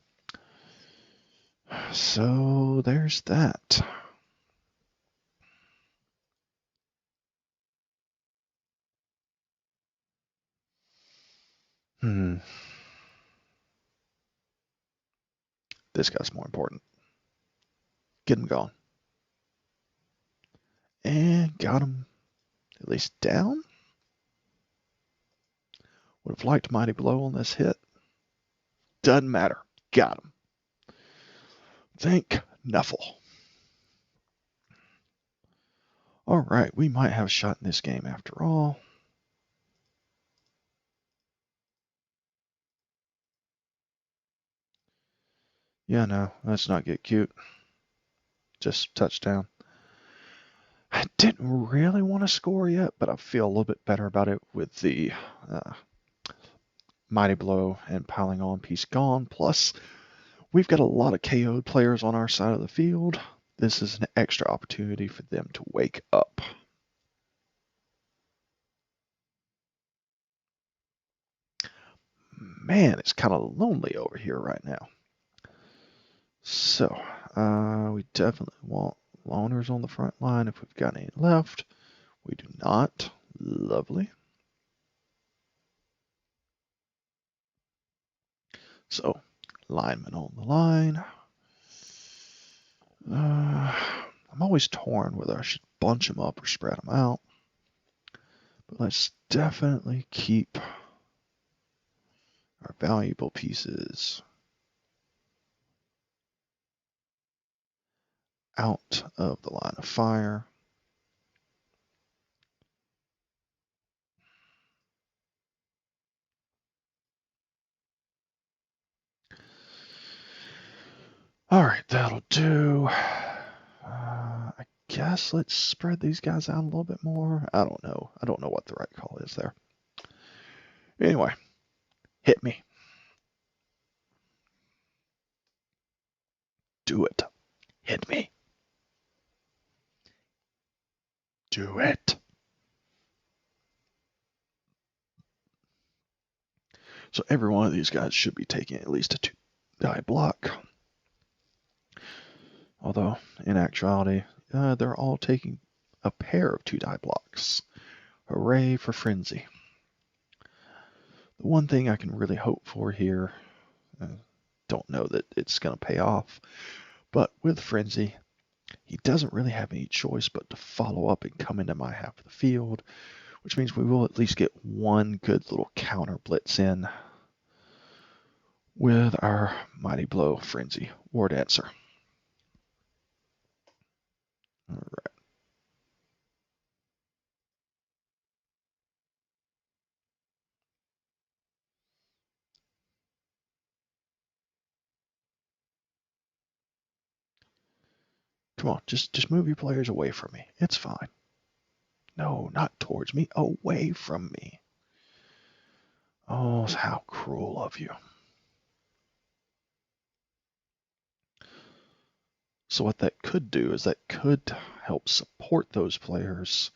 So there's that. This guy's more important. Get him gone. And got him at least down. Would have liked Mighty Blow on this hit. Doesn't matter. Got him. Thank Nuffle. Alright, we might have a shot in this game after all. Yeah, no, let's not get cute. Just touchdown. I didn't really want to score yet, but I feel a little bit better about it with the Mighty Blow and piling on piece gone. Plus, we've got a lot of KO'd players on our side of the field. This is an extra opportunity for them to wake up. Man, it's kind of lonely over here right now. So, we definitely want loners on the front line if we've got any left. We do not. Lovely. So, lineman on the line. I'm always torn whether I should bunch them up or spread them out. But let's definitely keep our valuable pieces out of the line of fire. All right, that'll do. I guess let's spread these guys out a little bit more. I don't know. I don't know what the right call is there. Anyway, hit me. Do it. Hit me. Do it. So every one of these guys should be taking at least a 2-die block. Although, in actuality, they're all taking a pair of 2-die blocks. Hooray for Frenzy. The one thing I can really hope for here, don't know that it's going to pay off, but with Frenzy, he doesn't really have any choice but to follow up and come into my half of the field, which means we will at least get one good little counter blitz in with our Mighty Blow Frenzy War Dancer. All right. Come on, just move your players away from me. It's fine. No, not towards me, away from me. Oh, how cruel of you. So what that could do is that could help support those players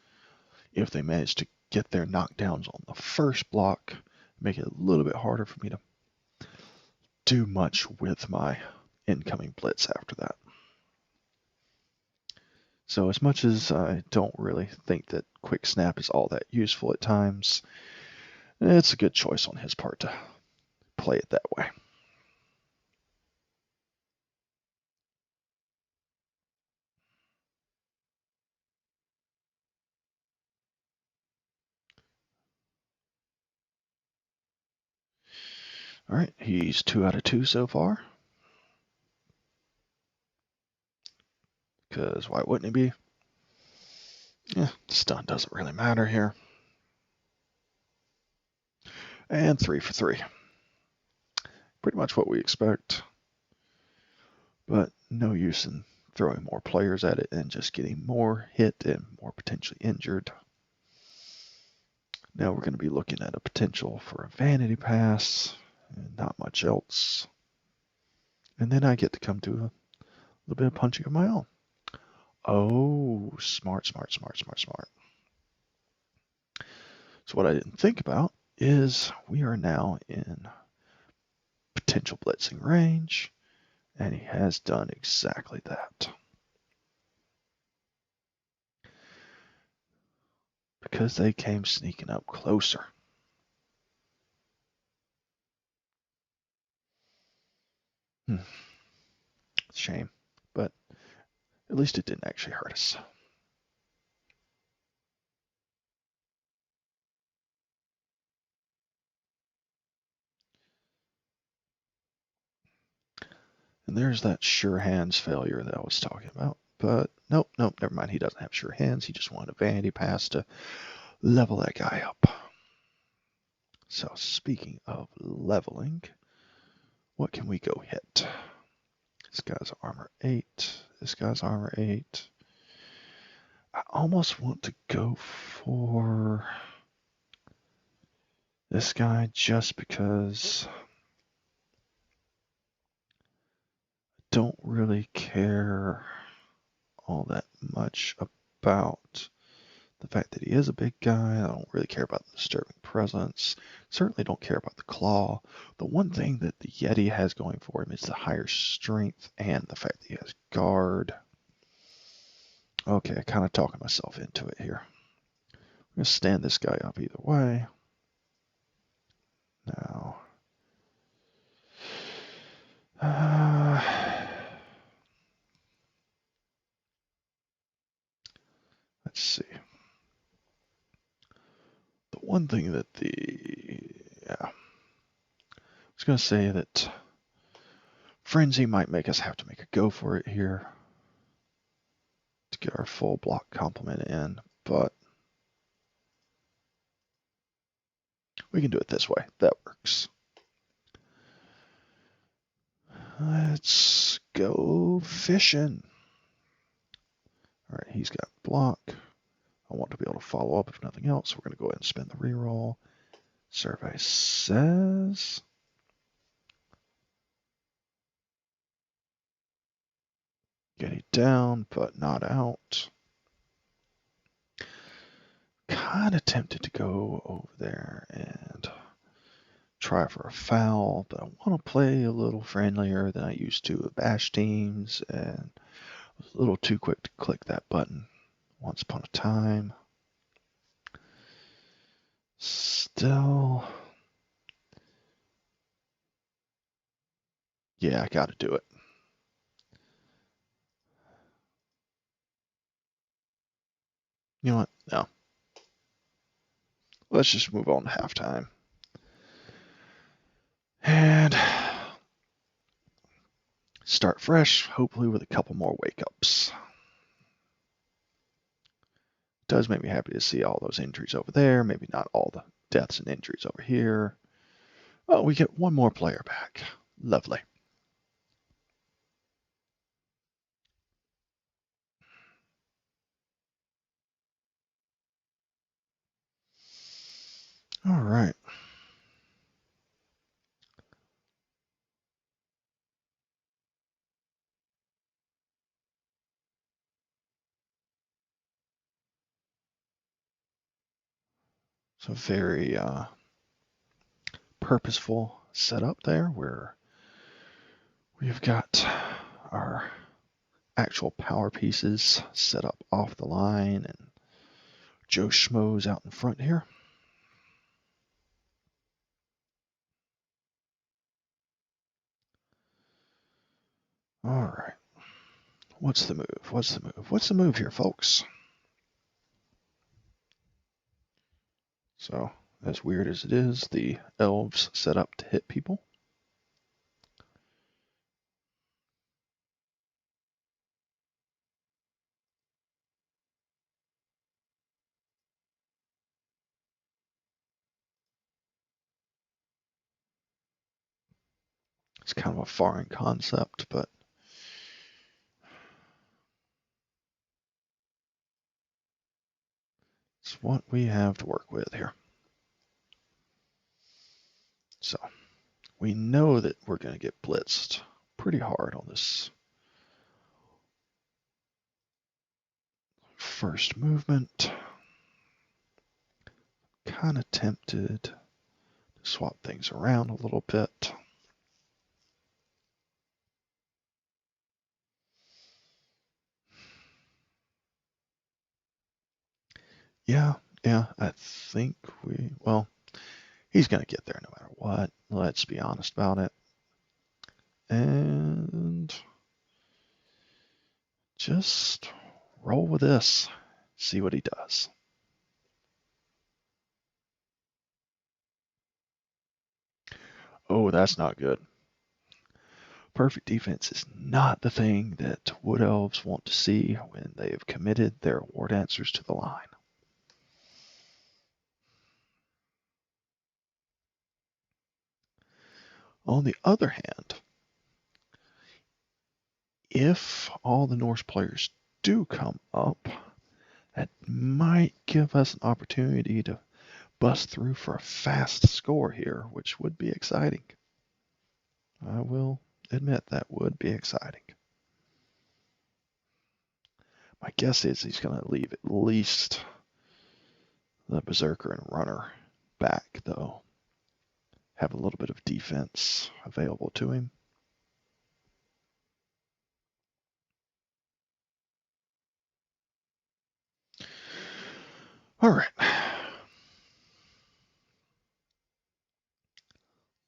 if they manage to get their knockdowns on the first block, make it a little bit harder for me to do much with my incoming blitz after that. So as much as I don't really think that quick snap is all that useful at times, it's a good choice on his part to play it that way. All right, he's 2 out of 2 so far. because why wouldn't he be? Yeah, stun doesn't really matter here. And 3 for 3. Pretty much what we expect, but no use in throwing more players at it and just getting more hit and more potentially injured. Now we're going to be looking at a potential for a vanity pass and not much else. And then I get to come to a little bit of punching of my own. Oh, smart, smart, smart, smart, smart. So what I didn't think about is we are now in potential blitzing range, and he has done exactly that. Because they came sneaking up closer. Shame, but at least it didn't actually hurt us. And there's that sure hands failure that I was talking about. But nope, never mind. He doesn't have sure hands. He just wanted a vanity pass to level that guy up. So speaking of leveling, what can we go hit? This guy's armor 8. This guy's armor 8. I almost want to go for this guy just because I don't really care all that much about the fact that he is a big guy. I don't really care about the disturbing presence. Certainly don't care about the claw. The one thing that the Yeti has going for him is the higher strength and the fact that he has guard. Okay, I kind of talking myself into it here. I'm going to stand this guy up either way. Now, let's see. The one thing that I was going to say that Frenzy might make us have to make a go for it here to get our full block complement in, but we can do it this way. That works. Let's go fishing. All right, he's got block. I want to be able to follow up if nothing else. We're going to go ahead and spin the reroll. Survey says getting down, but not out. Kind of tempted to go over there and try for a foul, but I want to play a little friendlier than I used to with bash teams, and I was a little too quick to click that button once upon a time. Still, yeah, I got to do it. You know what? No. Let's just move on to halftime. And start fresh, hopefully with a couple more wake-ups. Does make me happy to see all those injuries over there. Maybe not all the deaths and injuries over here. Oh, we get one more player back. Lovely. All right. So very purposeful setup there where we've got our actual power pieces set up off the line and Joe Schmo's out in front here. All right. What's the move? What's the move? What's the move here, folks? So, as weird as it is, the elves set up to hit people. It's kind of a foreign concept, but it's what we have to work with here. So we know that we're going to get blitzed pretty hard on this first movement. Kind of tempted to swap things around a little bit. Yeah, I think well, he's going to get there no matter what. Let's be honest about it. And just roll with this. See what he does. Oh, that's not good. Perfect defense is not the thing that Wood Elves want to see when they have committed their war dancers to the line. On the other hand, if all the Norse players do come up, that might give us an opportunity to bust through for a fast score here, which would be exciting. I will admit that would be exciting. My guess is he's going to leave at least the Berserker and Runner back, though. Have a little bit of defense available to him. All right.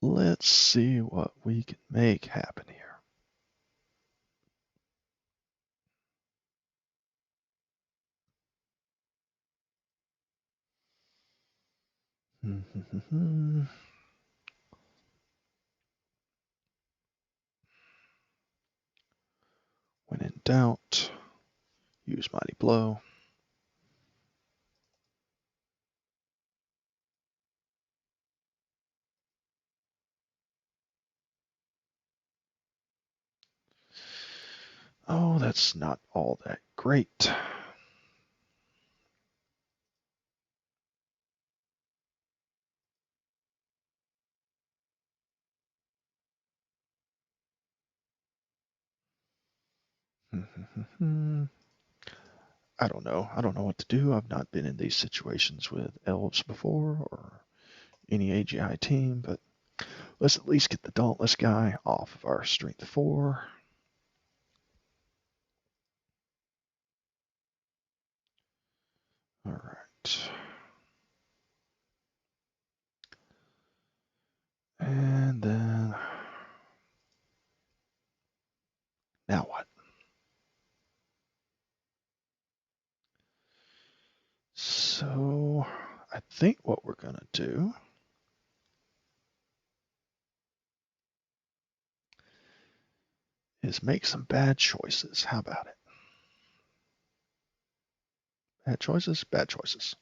Let's see what we can make happen here. When in doubt, use Mighty Blow. Oh, that's not all that great. I don't know. I don't know what to do. I've not been in these situations with elves before or any AGI team, but let's at least get the Dauntless guy off of our Strength 4. All right. And then, now what? So, I think what we're going to do is make some bad choices. How about it? Bad choices, bad choices.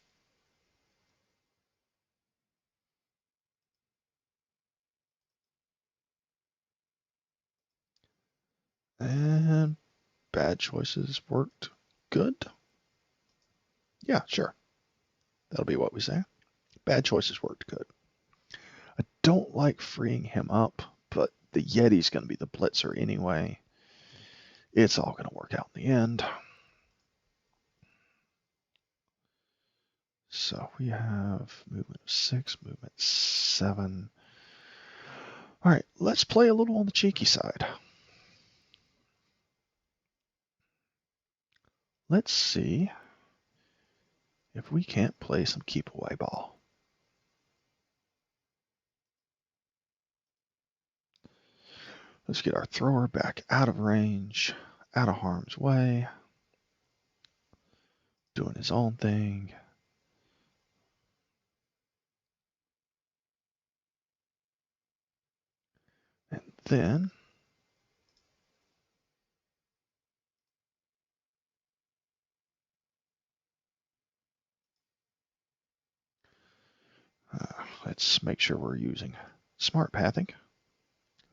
And bad choices worked good. Yeah, sure. That'll be what we say. Bad choices worked good. I don't like freeing him up, but the Yeti's going to be the blitzer anyway. It's all going to work out in the end. So we have movement of 6, movement 7. All right, let's play a little on the cheeky side. Let's see if we can't play some keep away ball. Let's get our thrower back out of range, out of harm's way, doing his own thing. And then let's make sure we're using smart pathing.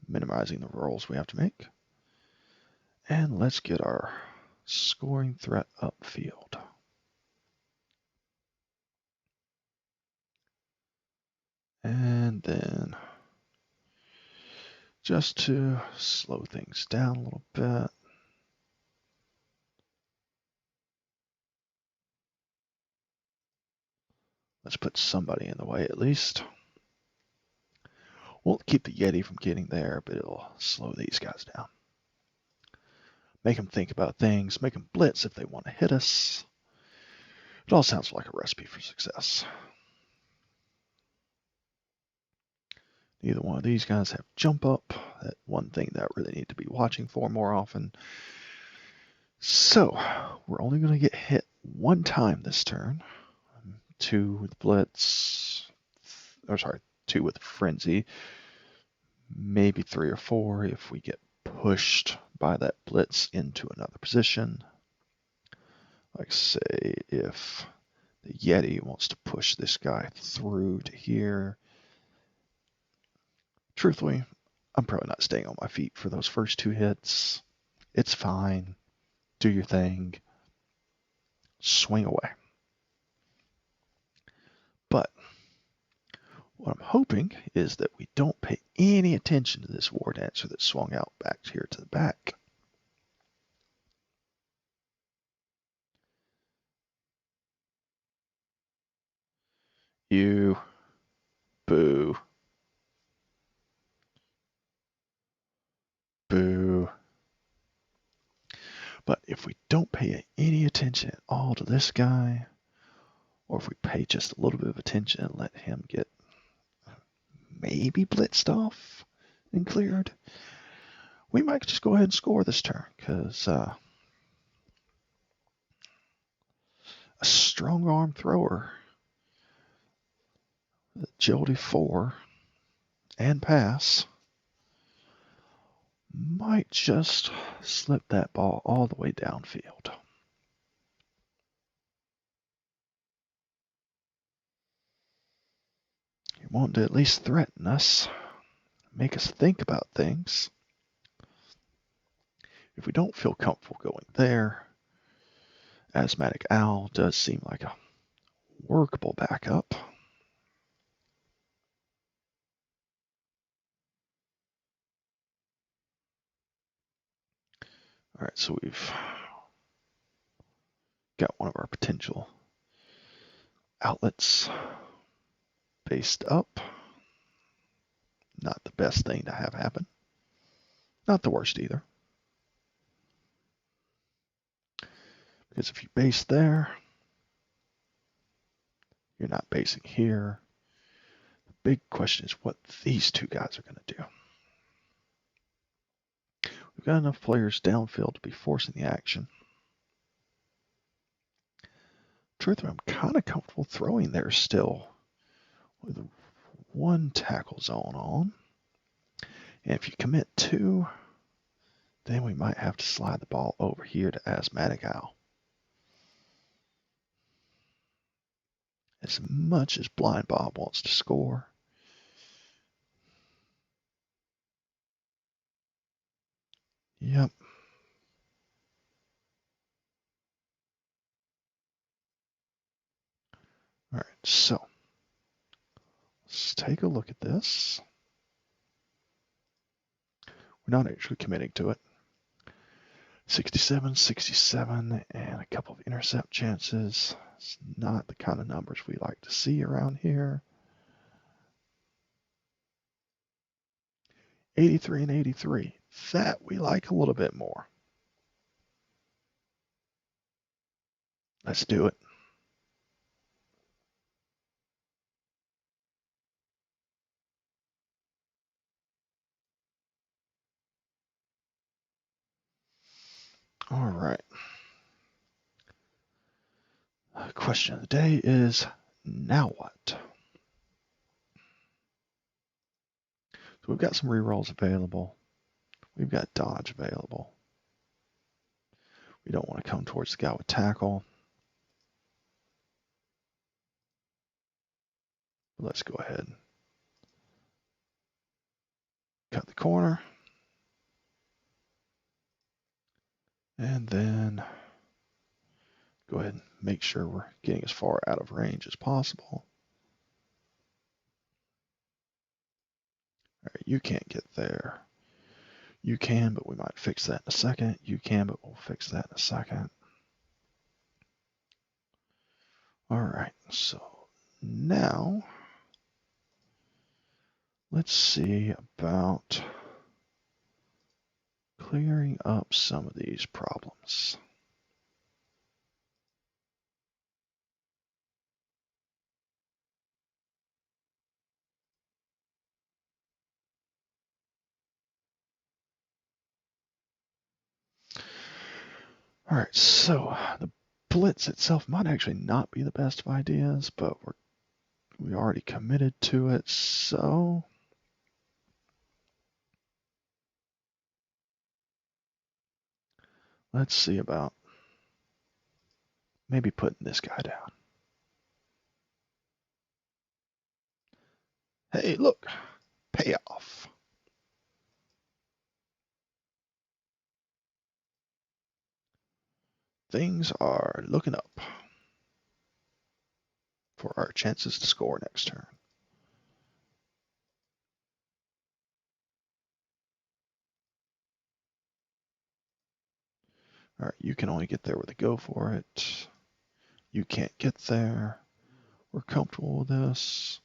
minimizing the rolls we have to make. And let's get our scoring threat upfield. And then just to slow things down a little bit, let's put somebody in the way at least. Won't keep the Yeti from getting there, but it'll slow these guys down. Make them think about things, make them blitz if they want to hit us. It all sounds like a recipe for success. Neither one of these guys have jump up. That one thing that I really need to be watching for more often. So, we're only going to get hit one time this turn. 2 with blitz, or sorry, 2 with frenzy. Maybe 3 or 4 if we get pushed by that blitz into another position. Like say if the Yeti wants to push this guy through to here. Truthfully, I'm probably not staying on my feet for those first 2 hits. It's fine. Do your thing. Swing away. But what I'm hoping is that we don't pay any attention to this war dancer that swung out back here to the back. You. Boo. Boo. But if we don't pay any attention at all to this guy, or if we pay just a little bit of attention and let him get maybe blitzed off and cleared, we might just go ahead and score this turn, because a strong arm thrower, agility 4, and pass might just slip that ball all the way downfield. You want to at least threaten us, make us think about things. If we don't feel comfortable going there, Asthmatic Owl does seem like a workable backup. All right, so we've got one of our potential outlets based up. Not the best thing to have happen. Not the worst either. Because if you base there, you're not basing here. The big question is what these 2 guys are going to do. We've got enough players downfield to be forcing the action. Truthfully, I'm kind of comfortable throwing there still with 1 tackle zone on. And if you commit 2, then we might have to slide the ball over here to Asthmatic Owl. As much as Blind Bob wants to score, yep. All right, so let's take a look at this. We're not actually committing to it. 67, 67, and a couple of intercept chances. It's not the kind of numbers we like to see around here. 83 and 83. That we like a little bit more. Let's do it. All right. Question of the day is, now what? So we've got some rerolls available. We've got dodge available. We don't want to come towards the guy with tackle. Let's go ahead. cut the corner. And then go ahead and make sure we're getting as far out of range as possible. All right, you can't get there. You can, but we might fix that in a second. You can, but we'll fix that in a second. All right, so now let's see about clearing up some of these problems. All right, so the blitz itself might actually not be the best of ideas, but we already committed to it, so let's see about maybe putting this guy down. Hey, look, payoff. Things are looking up for our chances to score next turn. All right, you can only get there with a go for it. You can't get there. We're comfortable with this.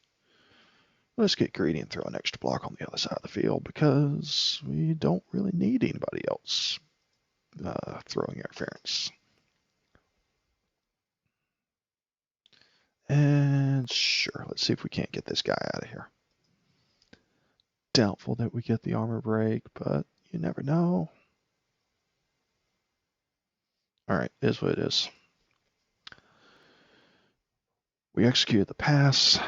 Let's get greedy and throw an extra block on the other side of the field because we don't really need anybody else throwing interference. And sure, let's see if we can't get this guy out of here. Doubtful that we get the armor break, but you never know. All right, it is what it is. We executed the pass.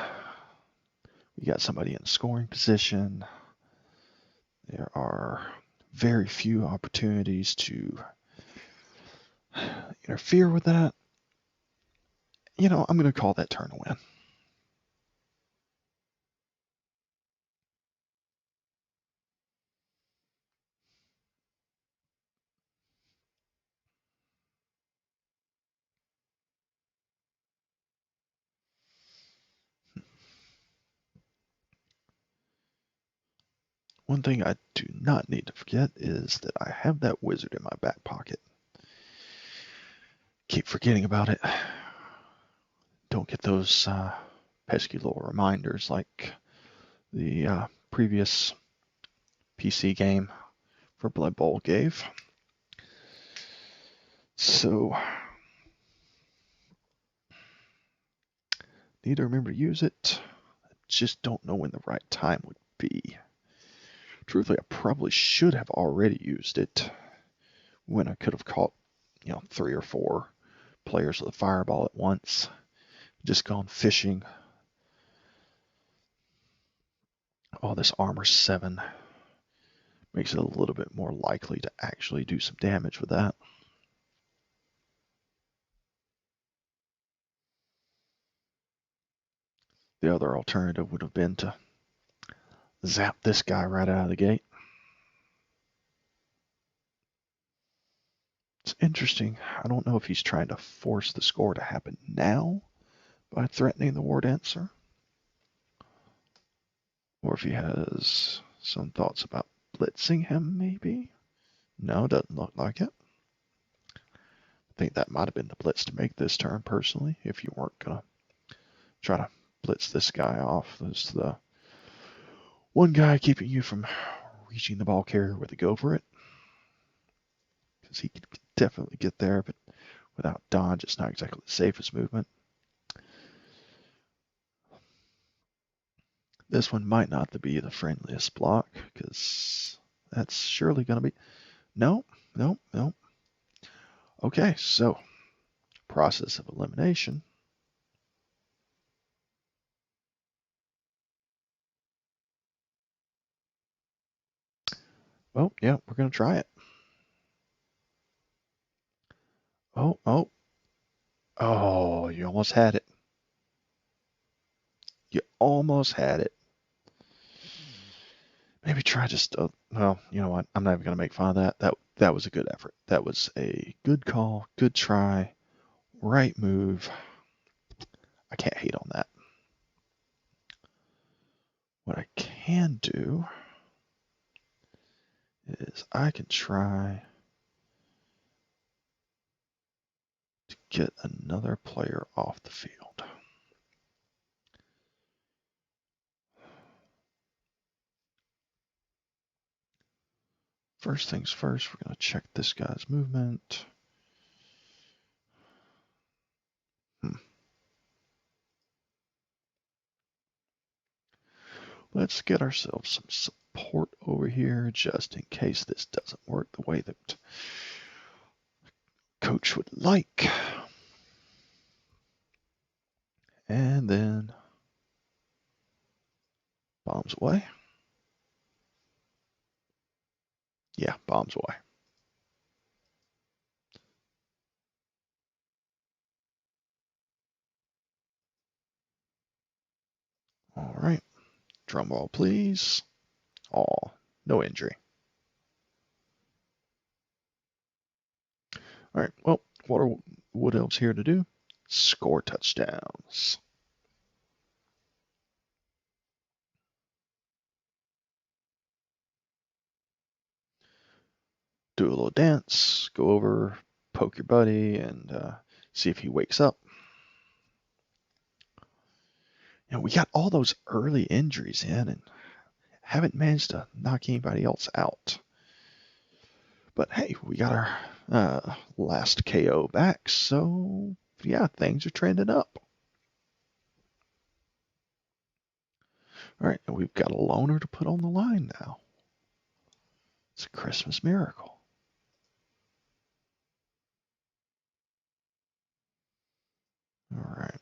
We got somebody in scoring position. There are very few opportunities to interfere with that. You know, I'm going to call that turn a win. One thing I do not need to forget is that I have that wizard in my back pocket. Keep forgetting about it. Don't get those pesky little reminders like the previous PC game for Blood Bowl gave. So, need to remember to use it. I just don't know when the right time would be. Truthfully, I probably should have already used it when I could have caught, 3 or 4 players with a fireball at once. Just gone fishing. Oh, this armor 7 makes it a little bit more likely to actually do some damage with that. The other alternative would have been to zap this guy right out of the gate. It's interesting. I don't know if he's trying to force the score to happen now by threatening the war dancer, or if he has some thoughts about blitzing him, maybe. No, doesn't look like it. I think that might have been the blitz to make this turn, personally, if you weren't going to try to blitz this guy off. There's the one guy keeping you from reaching the ball carrier with a go for it, because he could definitely get there, but without dodge, it's not exactly the safest movement. This one might not be the friendliest block, because that's surely going to be... No. Okay, so process of elimination. Well, yeah, we're going to try it. Oh, you almost had it. You almost had it. Maybe try just, well, you know what? I'm not even going to make fun of that. That was a good effort. That was a good call, good try, right move. I can't hate on that. What I can do is I can try to get another player off the field. First things first, we're going to check this guy's movement. Let's get ourselves some support over here just in case this doesn't work the way that coach would like. And then bombs away. Yeah, bombs away. All right. Drum roll, please. Oh, no injury. All right. Well, what are Wood Elves here to do? Score touchdowns. Do a little dance. Go over, poke your buddy, and see if he wakes up. You know, we got all those early injuries in and haven't managed to knock anybody else out. But hey, we got our last KO back, so yeah, things are trending up. All right, and we've got a loner to put on the line now. It's a Christmas miracle. All right.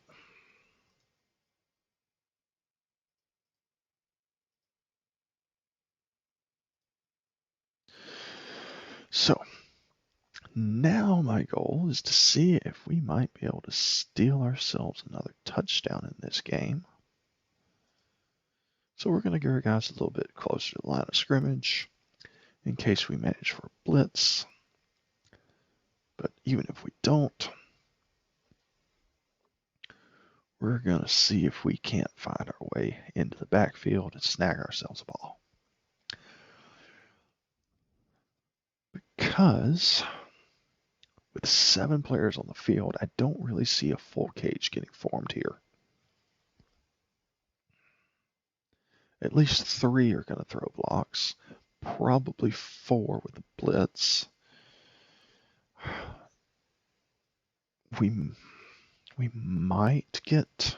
So now my goal is to see if we might be able to steal ourselves another touchdown in this game. So we're going to get our guys a little bit closer to the line of scrimmage in case we manage for a blitz. But even if we don't, we're going to see if we can't find our way into the backfield and snag ourselves a ball. Because with 7 players on the field, I don't really see a full cage getting formed here. At least 3 are going to throw blocks, probably 4 with the blitz. We might get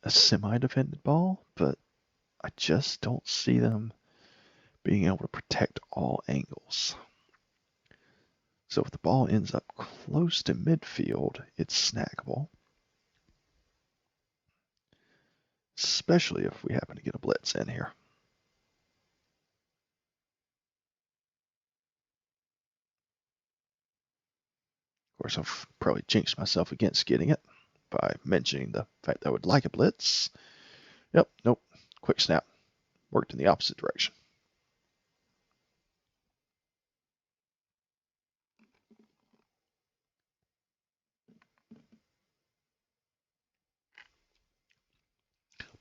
a semi-defended ball, but I just don't see them being able to protect all angles. So if the ball ends up close to midfield, it's snaggable. Especially if we happen to get a blitz in here. Of course, I've probably jinxed myself against getting it by mentioning the fact that I would like a blitz. Yep, nope, quick snap. Worked in the opposite direction.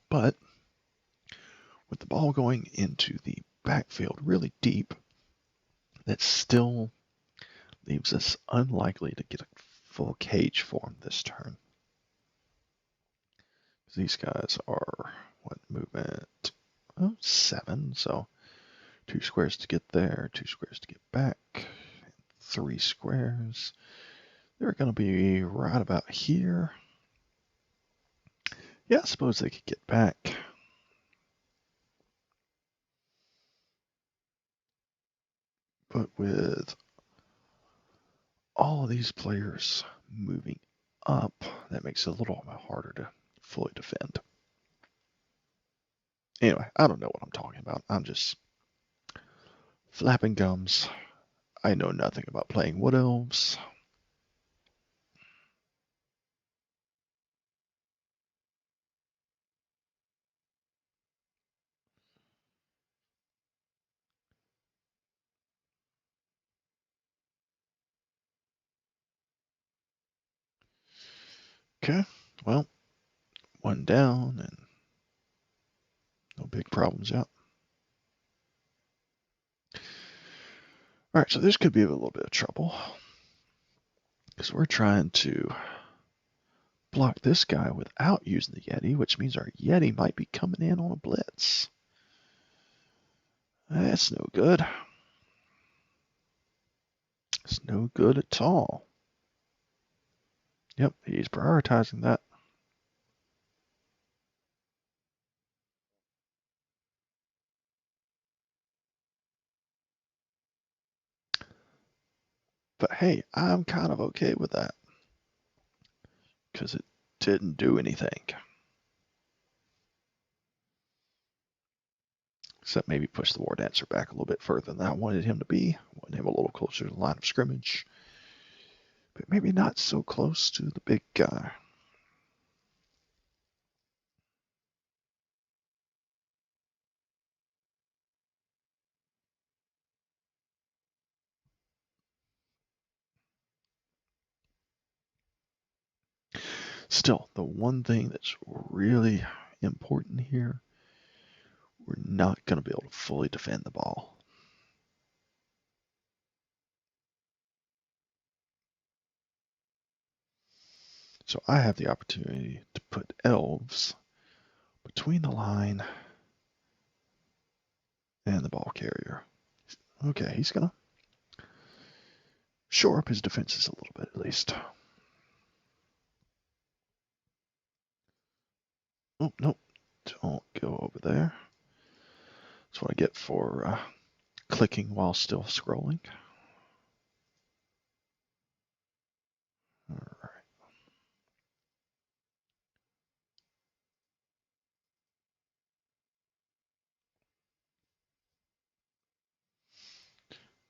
But with the ball going into the backfield really deep, that still leaves us unlikely to get a full cage form this turn. These guys are, what, movement? Oh, 7, so 2 squares to get there, 2 squares to get back, 3 squares. They're going to be right about here. Yeah, I suppose they could get back. But with all of these players moving up, that makes it a little harder to fully defend. Anyway, I don't know what I'm talking about. I'm just flapping gums. I know nothing about playing Wood Elves. Okay, well, one down and no big problems yet. All right, so this could be a little bit of trouble because we're trying to block this guy without using the Yeti, which means our Yeti might be coming in on a blitz. That's no good. It's no good at all. Yep, he's prioritizing that. But hey, I'm kind of okay with that because it didn't do anything. Except maybe push the War Dancer back a little bit further than I wanted him to be. I wanted him a little closer to the line of scrimmage. But maybe not so close to the big guy. Still, the one thing that's really important here, we're not going to be able to fully defend the ball. So I have the opportunity to put elves between the line and the ball carrier. Okay, he's going to shore up his defenses a little bit at least. Oh, nope. Don't go over there. That's what I get for clicking while still scrolling. All right.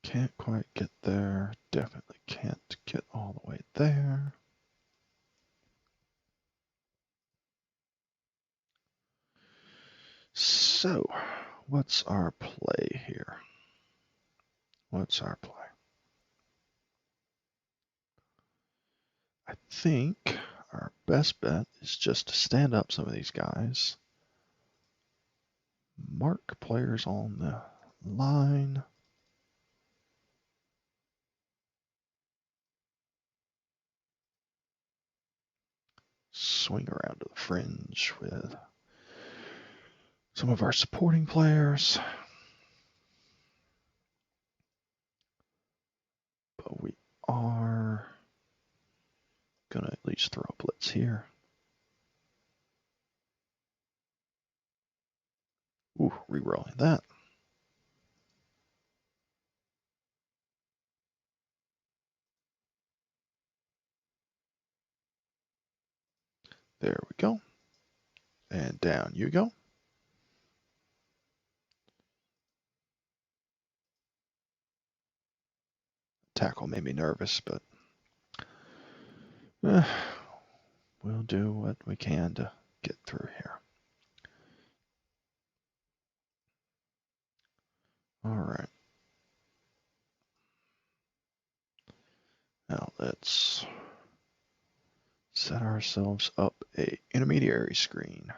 Can't quite get there. Definitely can't get all the way there. So, what's our play here? What's our play? I think our best bet is just to stand up some of these guys, mark players on the line, swing around to the fringe with some of our supporting players. But we are going to at least throw a blitz here. Ooh, re-rolling that. There we go. And down you go. Tackle made me nervous, but we'll do what we can to get through here. All right. Now let's set ourselves up a intermediary screen.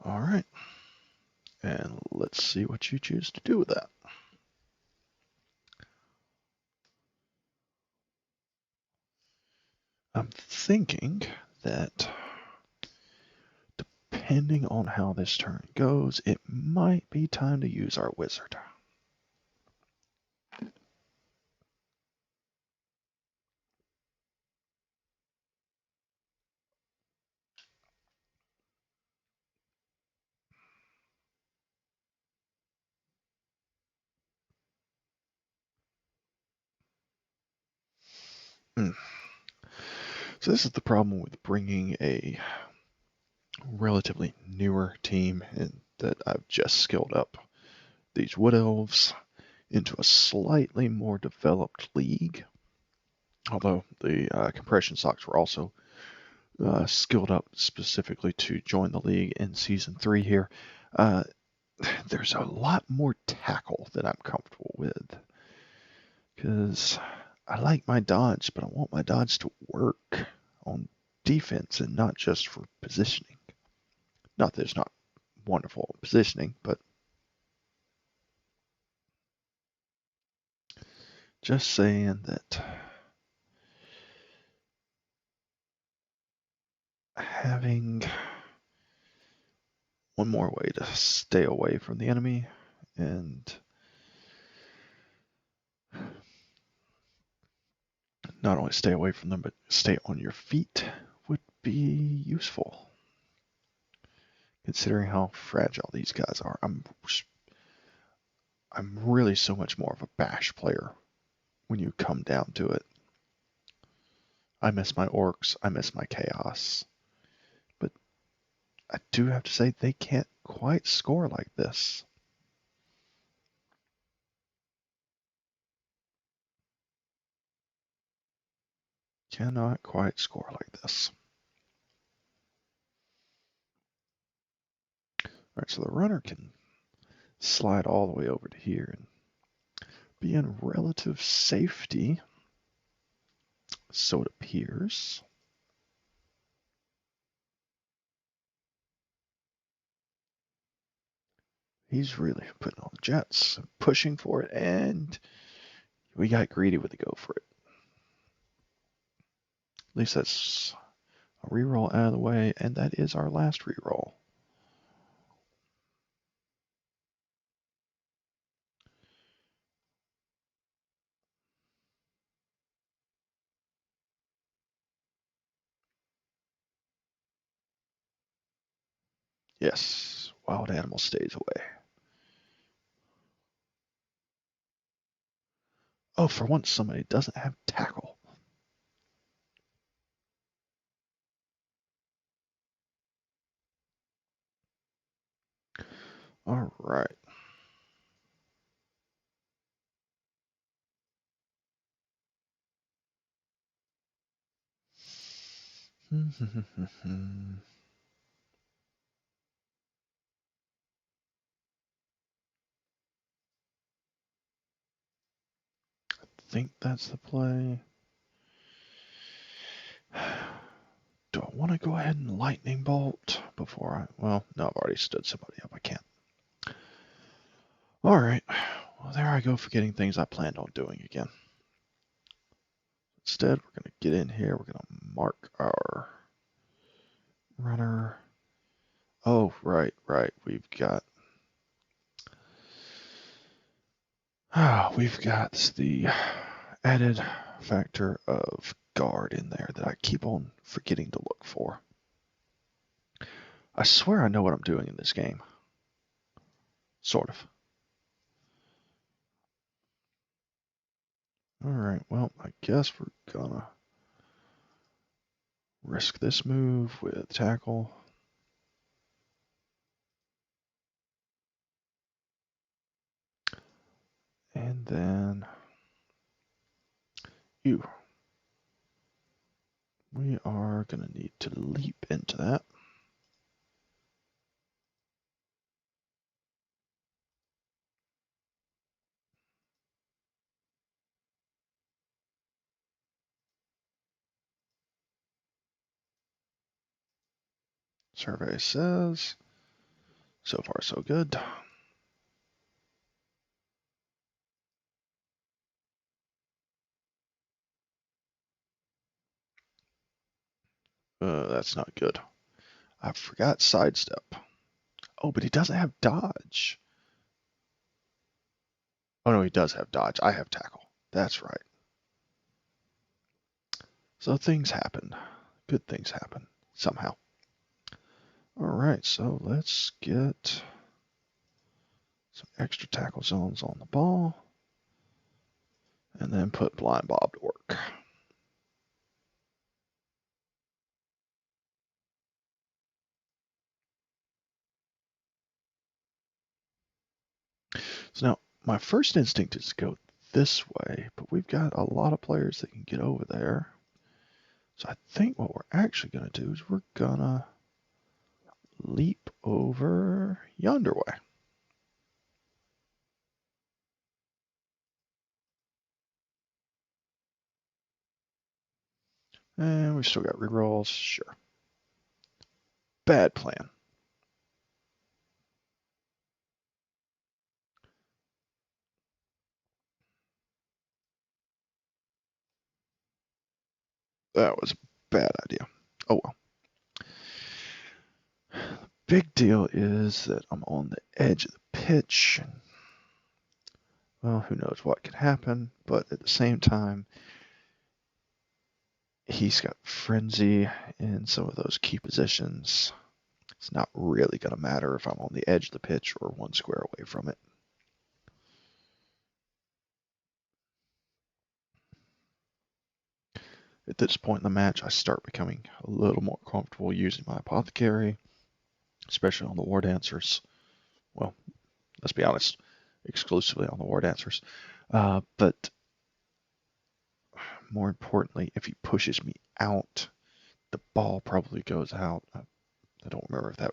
All right. And let's see what you choose to do with that. I'm thinking that depending on how this turn goes, it might be time to use our wizard. So this is the problem with bringing a relatively newer team in that I've just skilled up. These wood elves, into a slightly more developed league. Although the compression socks were also skilled up specifically to join the league in season 3 here. There's a lot more tackle that I'm comfortable with, because I like my dodge, but I want my dodge to work on defense and not just for positioning. Not that it's not wonderful positioning, but just saying that having one more way to stay away from the enemy and not only stay away from them, but stay on your feet would be useful. Considering how fragile these guys are, I'm really so much more of a bash player when you come down to it. I miss my orcs, I miss my chaos, but I do have to say they can't quite score like this. Cannot quite score like this. Alright, so the runner can slide all the way over to here and be in relative safety, so it appears. He's really putting on the jets, pushing for it, and we got greedy with the go for it. At least that's a reroll out of the way, and that is our last reroll. Yes, wild animal stays away. Oh, for once somebody doesn't have tackle. All right. I think that's the play. Do I want to go ahead and lightning bolt before I... Well, no, I've already stood somebody up. I can't. All right. Well, there I go, forgetting things I planned on doing again. Instead, we're going to get in here. We're going to mark our runner. Oh, right. We've got the added factor of guard in there that I keep on forgetting to look for. I swear I know what I'm doing in this game. Sort of. Alright, well, I guess we're gonna risk this move with tackle. And then you. We are gonna need to leap into that. Survey says, so far so good. That's not good. I forgot sidestep. Oh, but he doesn't have dodge. Oh no, he does have dodge. I have tackle. That's right. So things happen. Good things happen somehow. Alright, so let's get some extra tackle zones on the ball. And then put Blind Bob to work. So now, my first instinct is to go this way, but we've got a lot of players that can get over there. So I think what we're actually going to do is we're going to leap over yonder way. And we've still got rerolls. Sure. Bad plan. That was a bad idea. Oh well. Big deal is that I'm on the edge of the pitch. And, well, who knows what could happen, but at the same time, he's got frenzy in some of those key positions. It's not really going to matter if I'm on the edge of the pitch or one square away from it. At this point in the match, I start becoming a little more comfortable using my apothecary, especially on the war dancers. Well, let's be honest, exclusively on the war dancers. But more importantly, if he pushes me out, the ball probably goes out. I don't remember if that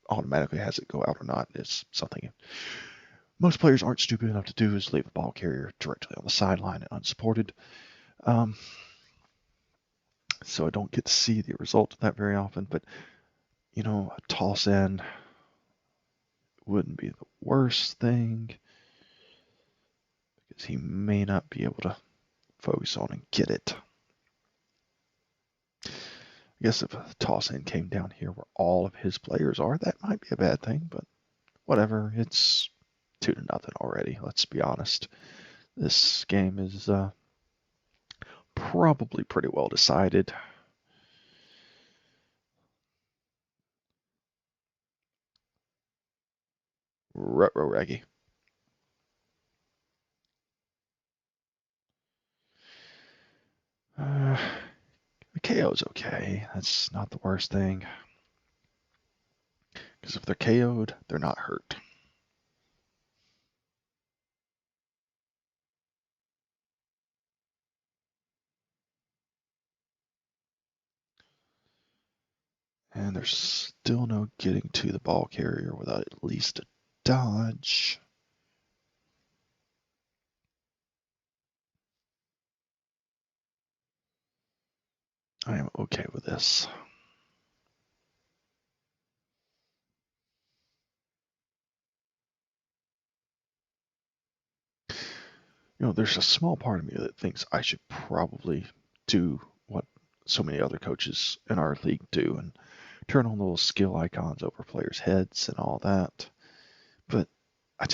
automatically has it go out or not. It's something most players aren't stupid enough to do, is leave the ball carrier directly on the sideline and unsupported. So I don't get to see the result of that very often. But, you know, a toss in wouldn't be the worst thing, because he may not be able to focus on and get it. I guess if a toss in came down here where all of his players are, that might be a bad thing, but whatever. It's 2-0 already. Let's be honest. This game is probably pretty well decided. Ruh-roh Reggie. The KO's okay. That's not the worst thing. Because if they're KO'd, they're not hurt. And there's still no getting to the ball carrier without at least a dodge. I am okay with this. You know, there's a small part of me that thinks I should probably do what so many other coaches in our league do and turn on the little skill icons over players' heads and all that. But I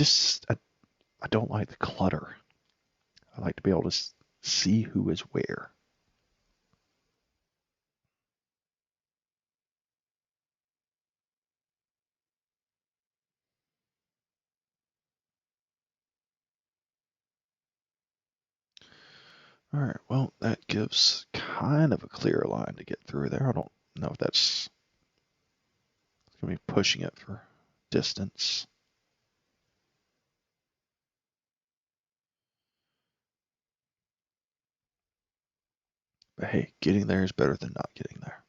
don't like the clutter. I like to be able to see who is where. All right, well, that gives kind of a clear line to get through there. I don't know if that's going to be pushing it for distance. But hey, getting there is better than not getting there.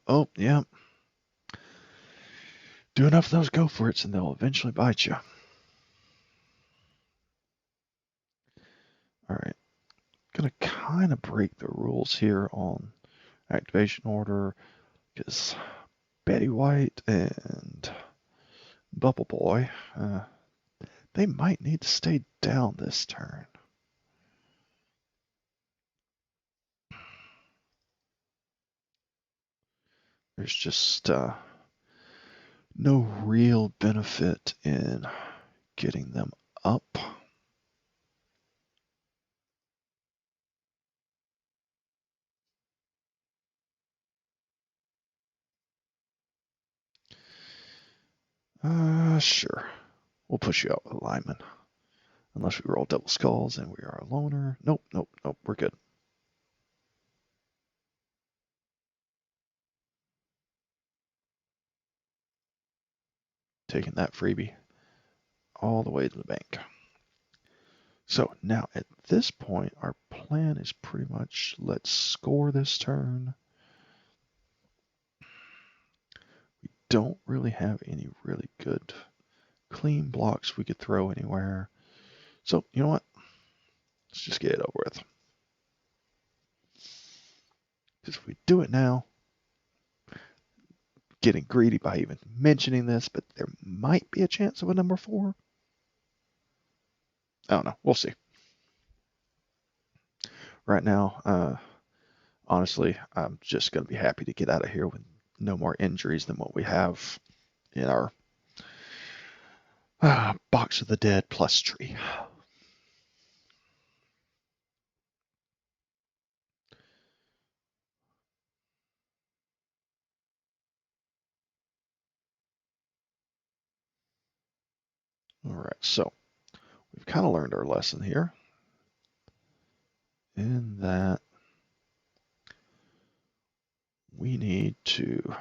Oh, yeah. Do enough of those go for it, and they'll eventually bite you. All right. Gonna kind of break the rules here on activation order, because Betty White and Bubble Boy, they might need to stay down this turn. There's just no real benefit in getting them up. Sure. We'll push you out with a lineman. Unless we roll double skulls and we are a loner. Nope, nope, nope, we're good. Taking that freebie all the way to the bank. So now at this point, our plan is pretty much let's score this turn. We don't really have any really good clean blocks we could throw anywhere. So you know what? Let's just get it over with. Because if we do it now, getting greedy by even mentioning this, but there might be a chance of a number 4. I don't know. We'll see. Right now, honestly, I'm just going to be happy to get out of here with no more injuries than what we have in our Box of the Dead plus tree. All right, so we've kind of learned our lesson here in that we need to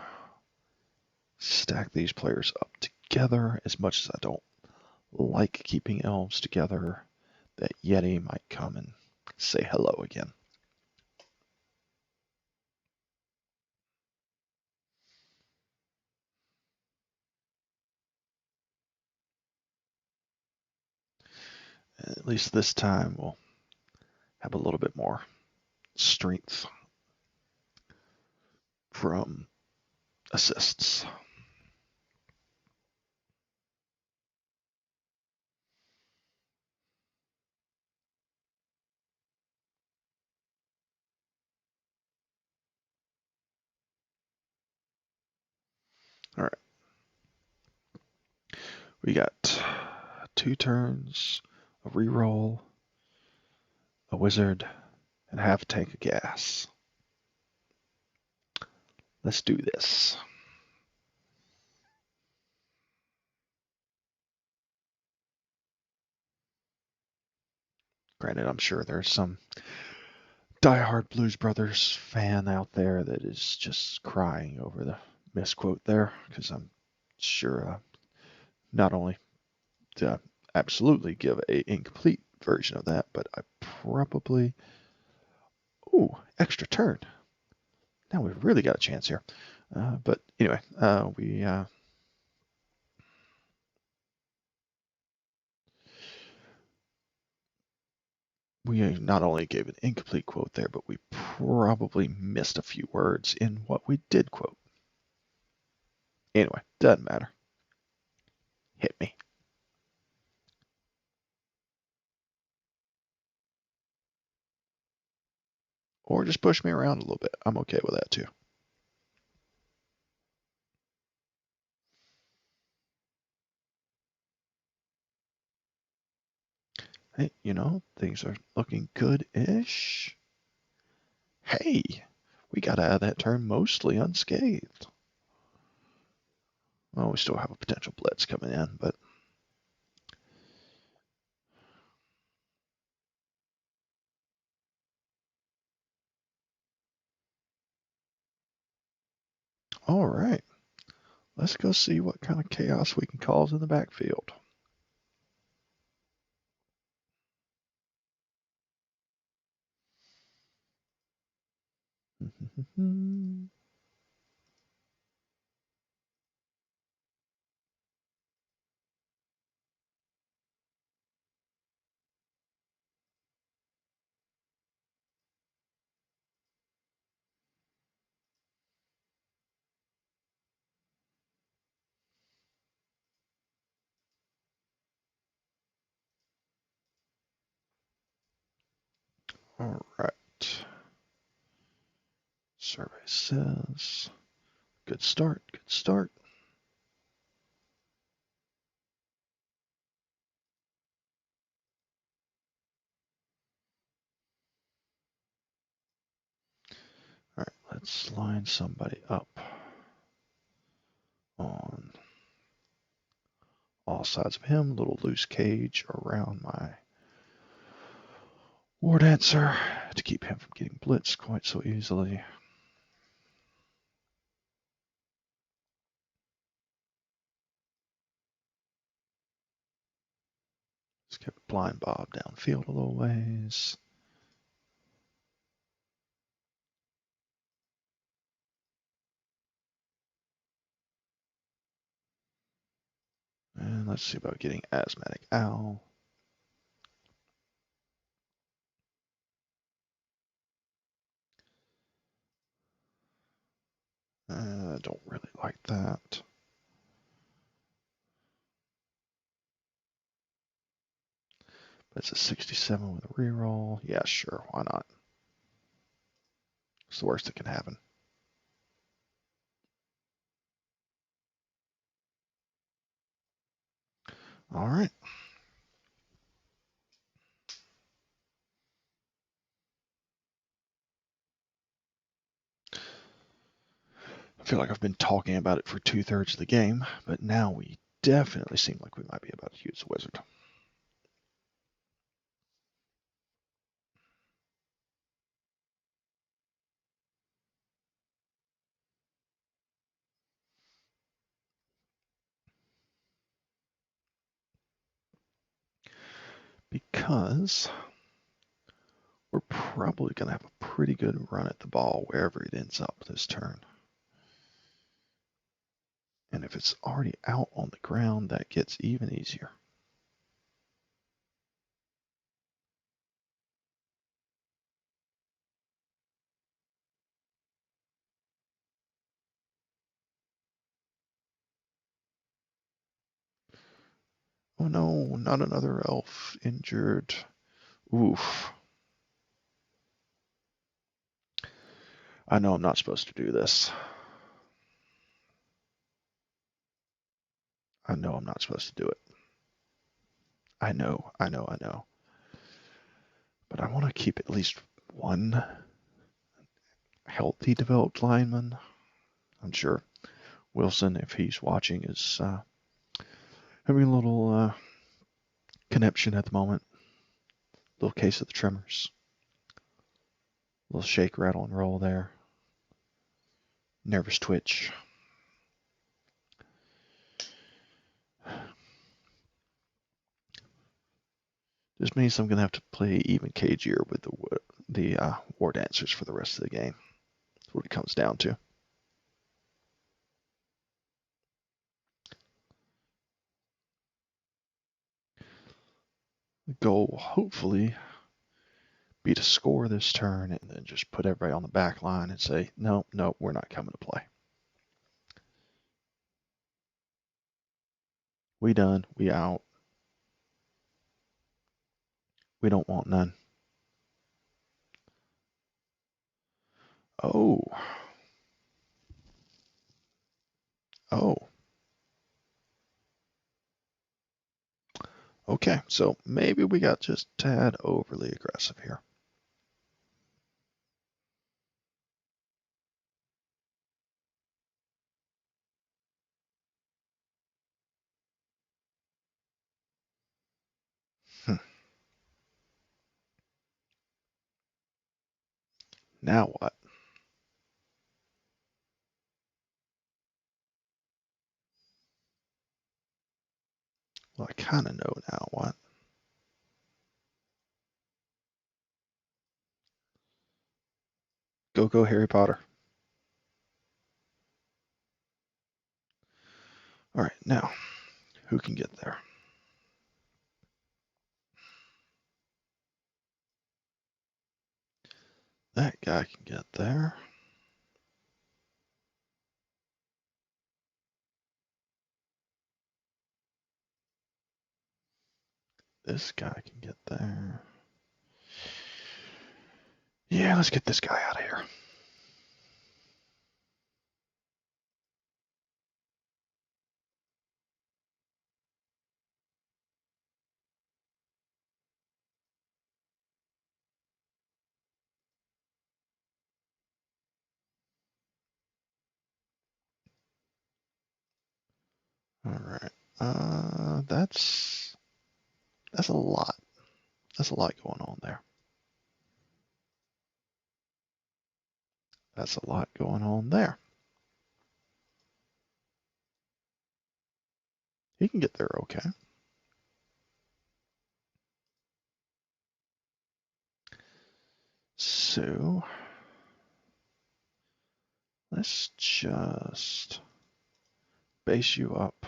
stack these players up together. As much as I don't like keeping elves together, that Yeti might come and say hello again. At least this time we'll have a little bit more strength from assists. All right. We got 2 turns, a reroll, a wizard, and half a tank of gas. Let's do this. Granted, I'm sure there's some diehard Blues Brothers fan out there that is just crying over the misquote there, because I'm sure not only to absolutely give a incomplete version of that, but I probably... Ooh, extra turn. Now we've really got a chance here. But anyway, we not only gave an incomplete quote there, but we probably missed a few words in what we did quote. Anyway, doesn't matter. Hit me. Or just push me around a little bit. I'm okay with that too. Hey, you know, things are looking good-ish. Hey, we got out of that turn mostly unscathed. Well, we still have a potential blitz coming in, but... All right. Let's go see what kind of chaos we can cause in the backfield. All right. Survey says, good start, good start. All right, let's line somebody up on all sides of him. Little loose cage around my War Dancer to keep him from getting blitzed quite so easily. Let's get Blind Bob downfield a little ways. And let's see about getting Asthmatic Owl. I don't really like that. That's a 67 with a reroll. Yeah, sure, why not? It's the worst that can happen. All right. I feel like I've been talking about it for 2/3 of the game, but now we definitely seem like we might be about to use the wizard. Because we're probably going to have a pretty good run at the ball wherever it ends up this turn. And if it's already out on the ground, that gets even easier. Oh no, not another elf injured. Oof. I know I'm not supposed to do this. I know I'm not supposed to do it. I know. But I want to keep at least one healthy developed lineman. I'm sure Wilson, if he's watching, is having a little conniption at the moment. Little case of the tremors. Little shake, rattle, and roll there. Nervous twitch. This means I'm going to have to play even cagier with the war dancers for the rest of the game. That's what it comes down to. The goal will hopefully be to score this turn and then just put everybody on the back line and say, no, we're not coming to play. We done. We out. We don't want none. Oh. Oh. Okay, so maybe we got just a tad overly aggressive here. Now what? Well, I kind of know now what. Go, Harry Potter. All right, now, who can get there? That guy can get there. This guy can get there. Yeah, let's get this guy out of here. All right. That's a lot. That's a lot going on there. That's a lot going on there. He can get there okay. So let's just base you up.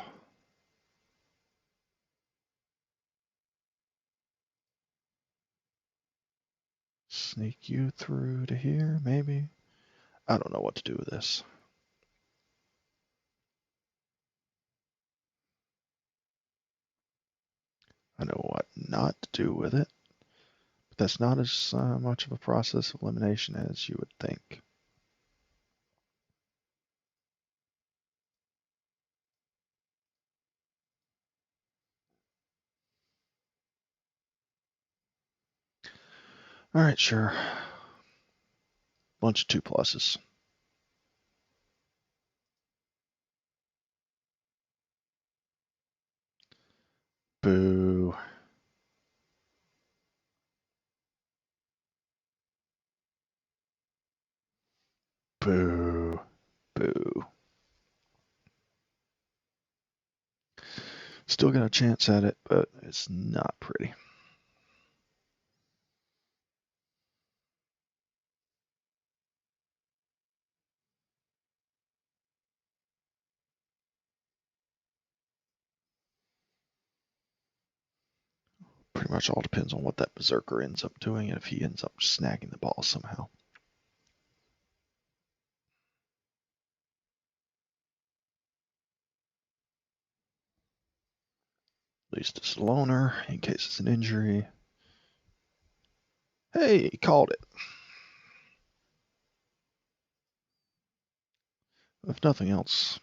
Sneak you through to here, maybe? I don't know what to do with this. I know what not to do with it, but that's not as much of a process of elimination as you would think. All right, sure. Bunch of 2+. Boo. Boo. Boo. Still got a chance at it, but it's not pretty. Pretty much all depends on what that berserker ends up doing and if he ends up snagging the ball somehow. At least it's a loner in case it's an injury. Hey, he called it. If nothing else,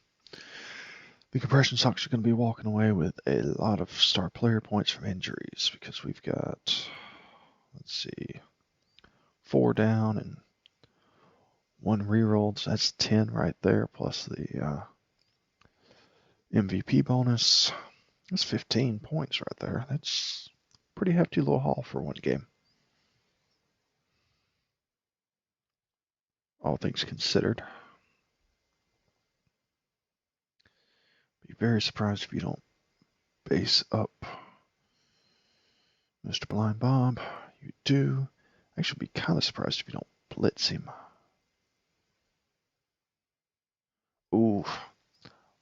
the compression socks are going to be walking away with a lot of star player points from injuries because we've got, let's see, 4 down and 1 rerolled. So that's 10 right there, plus the MVP bonus. That's 15 points right there. That's a pretty hefty little haul for one game. All things considered. Be very surprised if you don't base up Mr. Blind Bob. You do. Actually, be kind of surprised if you don't blitz him. Ooh,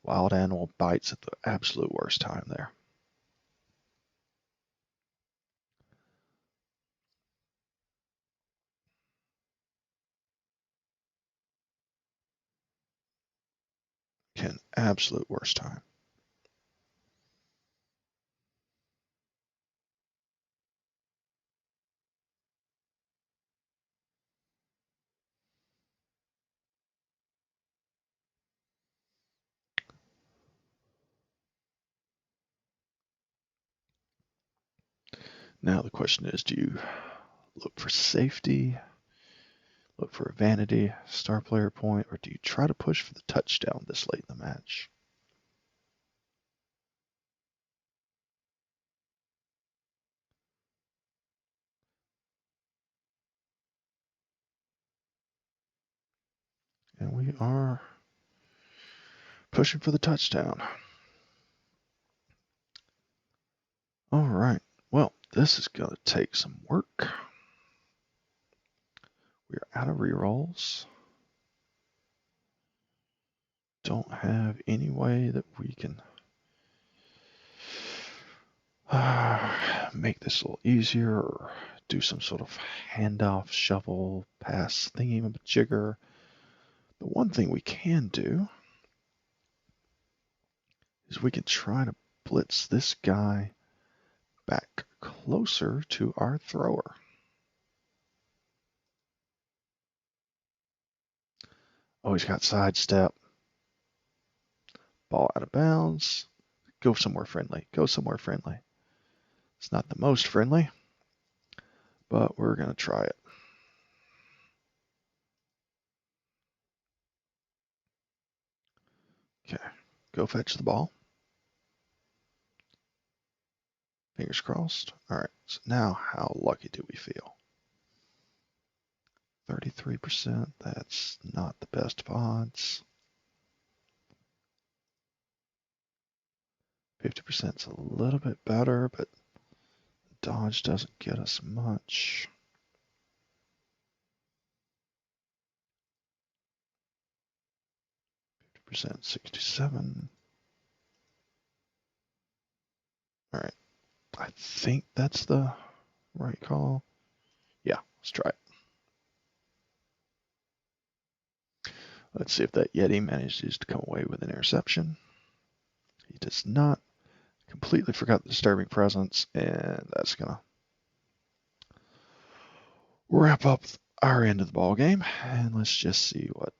wild animal bites at the absolute worst time there. Can absolute worst time. Now the question is, do you look for safety, look for a vanity star player point, or do you try to push for the touchdown this late in the match? And we are pushing for the touchdown. All right. Well, this is going to take some work. We're out of rerolls. Don't have any way that we can make this a little easier or do some sort of handoff, shovel, pass thingy-majigger. The one thing we can do is we can try to blitz this guy back closer to our thrower. Oh, he's got sidestep. Ball out of bounds. Go somewhere friendly. Go somewhere friendly. It's not the most friendly, but we're going to try it. Okay, go fetch the ball. Fingers crossed. All right, so now how lucky do we feel? 33%, that's not the best of odds. 50% is a little bit better, but dodge doesn't get us much. 50%, 67. All right, I think that's the right call. Yeah, let's try it. Let's see if that Yeti manages to come away with an interception. He does not. Completely forgot the disturbing presence, and that's gonna wrap up our end of the ball game. And let's just see what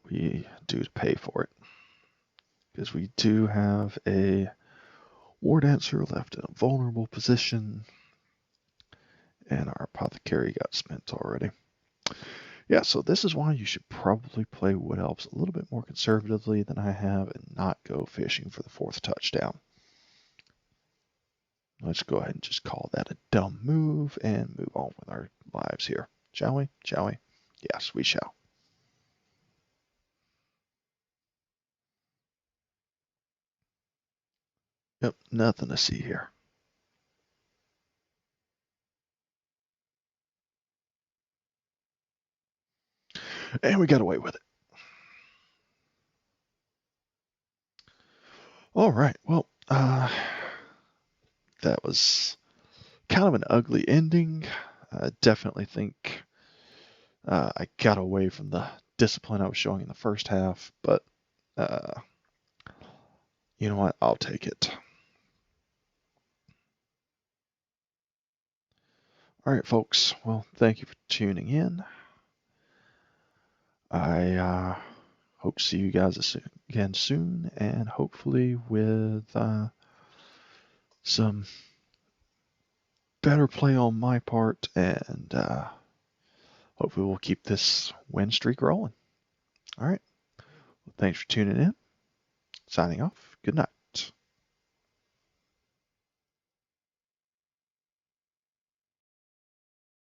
we do to pay for it, because we do have a war dancer left in a vulnerable position, and our apothecary got spent already. Yeah, so this is why you should probably play Wood Elves a little bit more conservatively than I have and not go fishing for the 4th touchdown. Let's go ahead and just call that a dumb move and move on with our lives here. Shall we? Shall we? Yes, we shall. Yep, nothing to see here. And we got away with it. All right, well, that was kind of an ugly ending. I definitely think I got away from the discipline I was showing in the first half, but you know what? I'll take it. All right, folks. Well, thank you for tuning in. I hope to see you guys again soon, and hopefully with some better play on my part, and hopefully we'll keep this win streak rolling. All right. Well, thanks for tuning in. Signing off. Good night.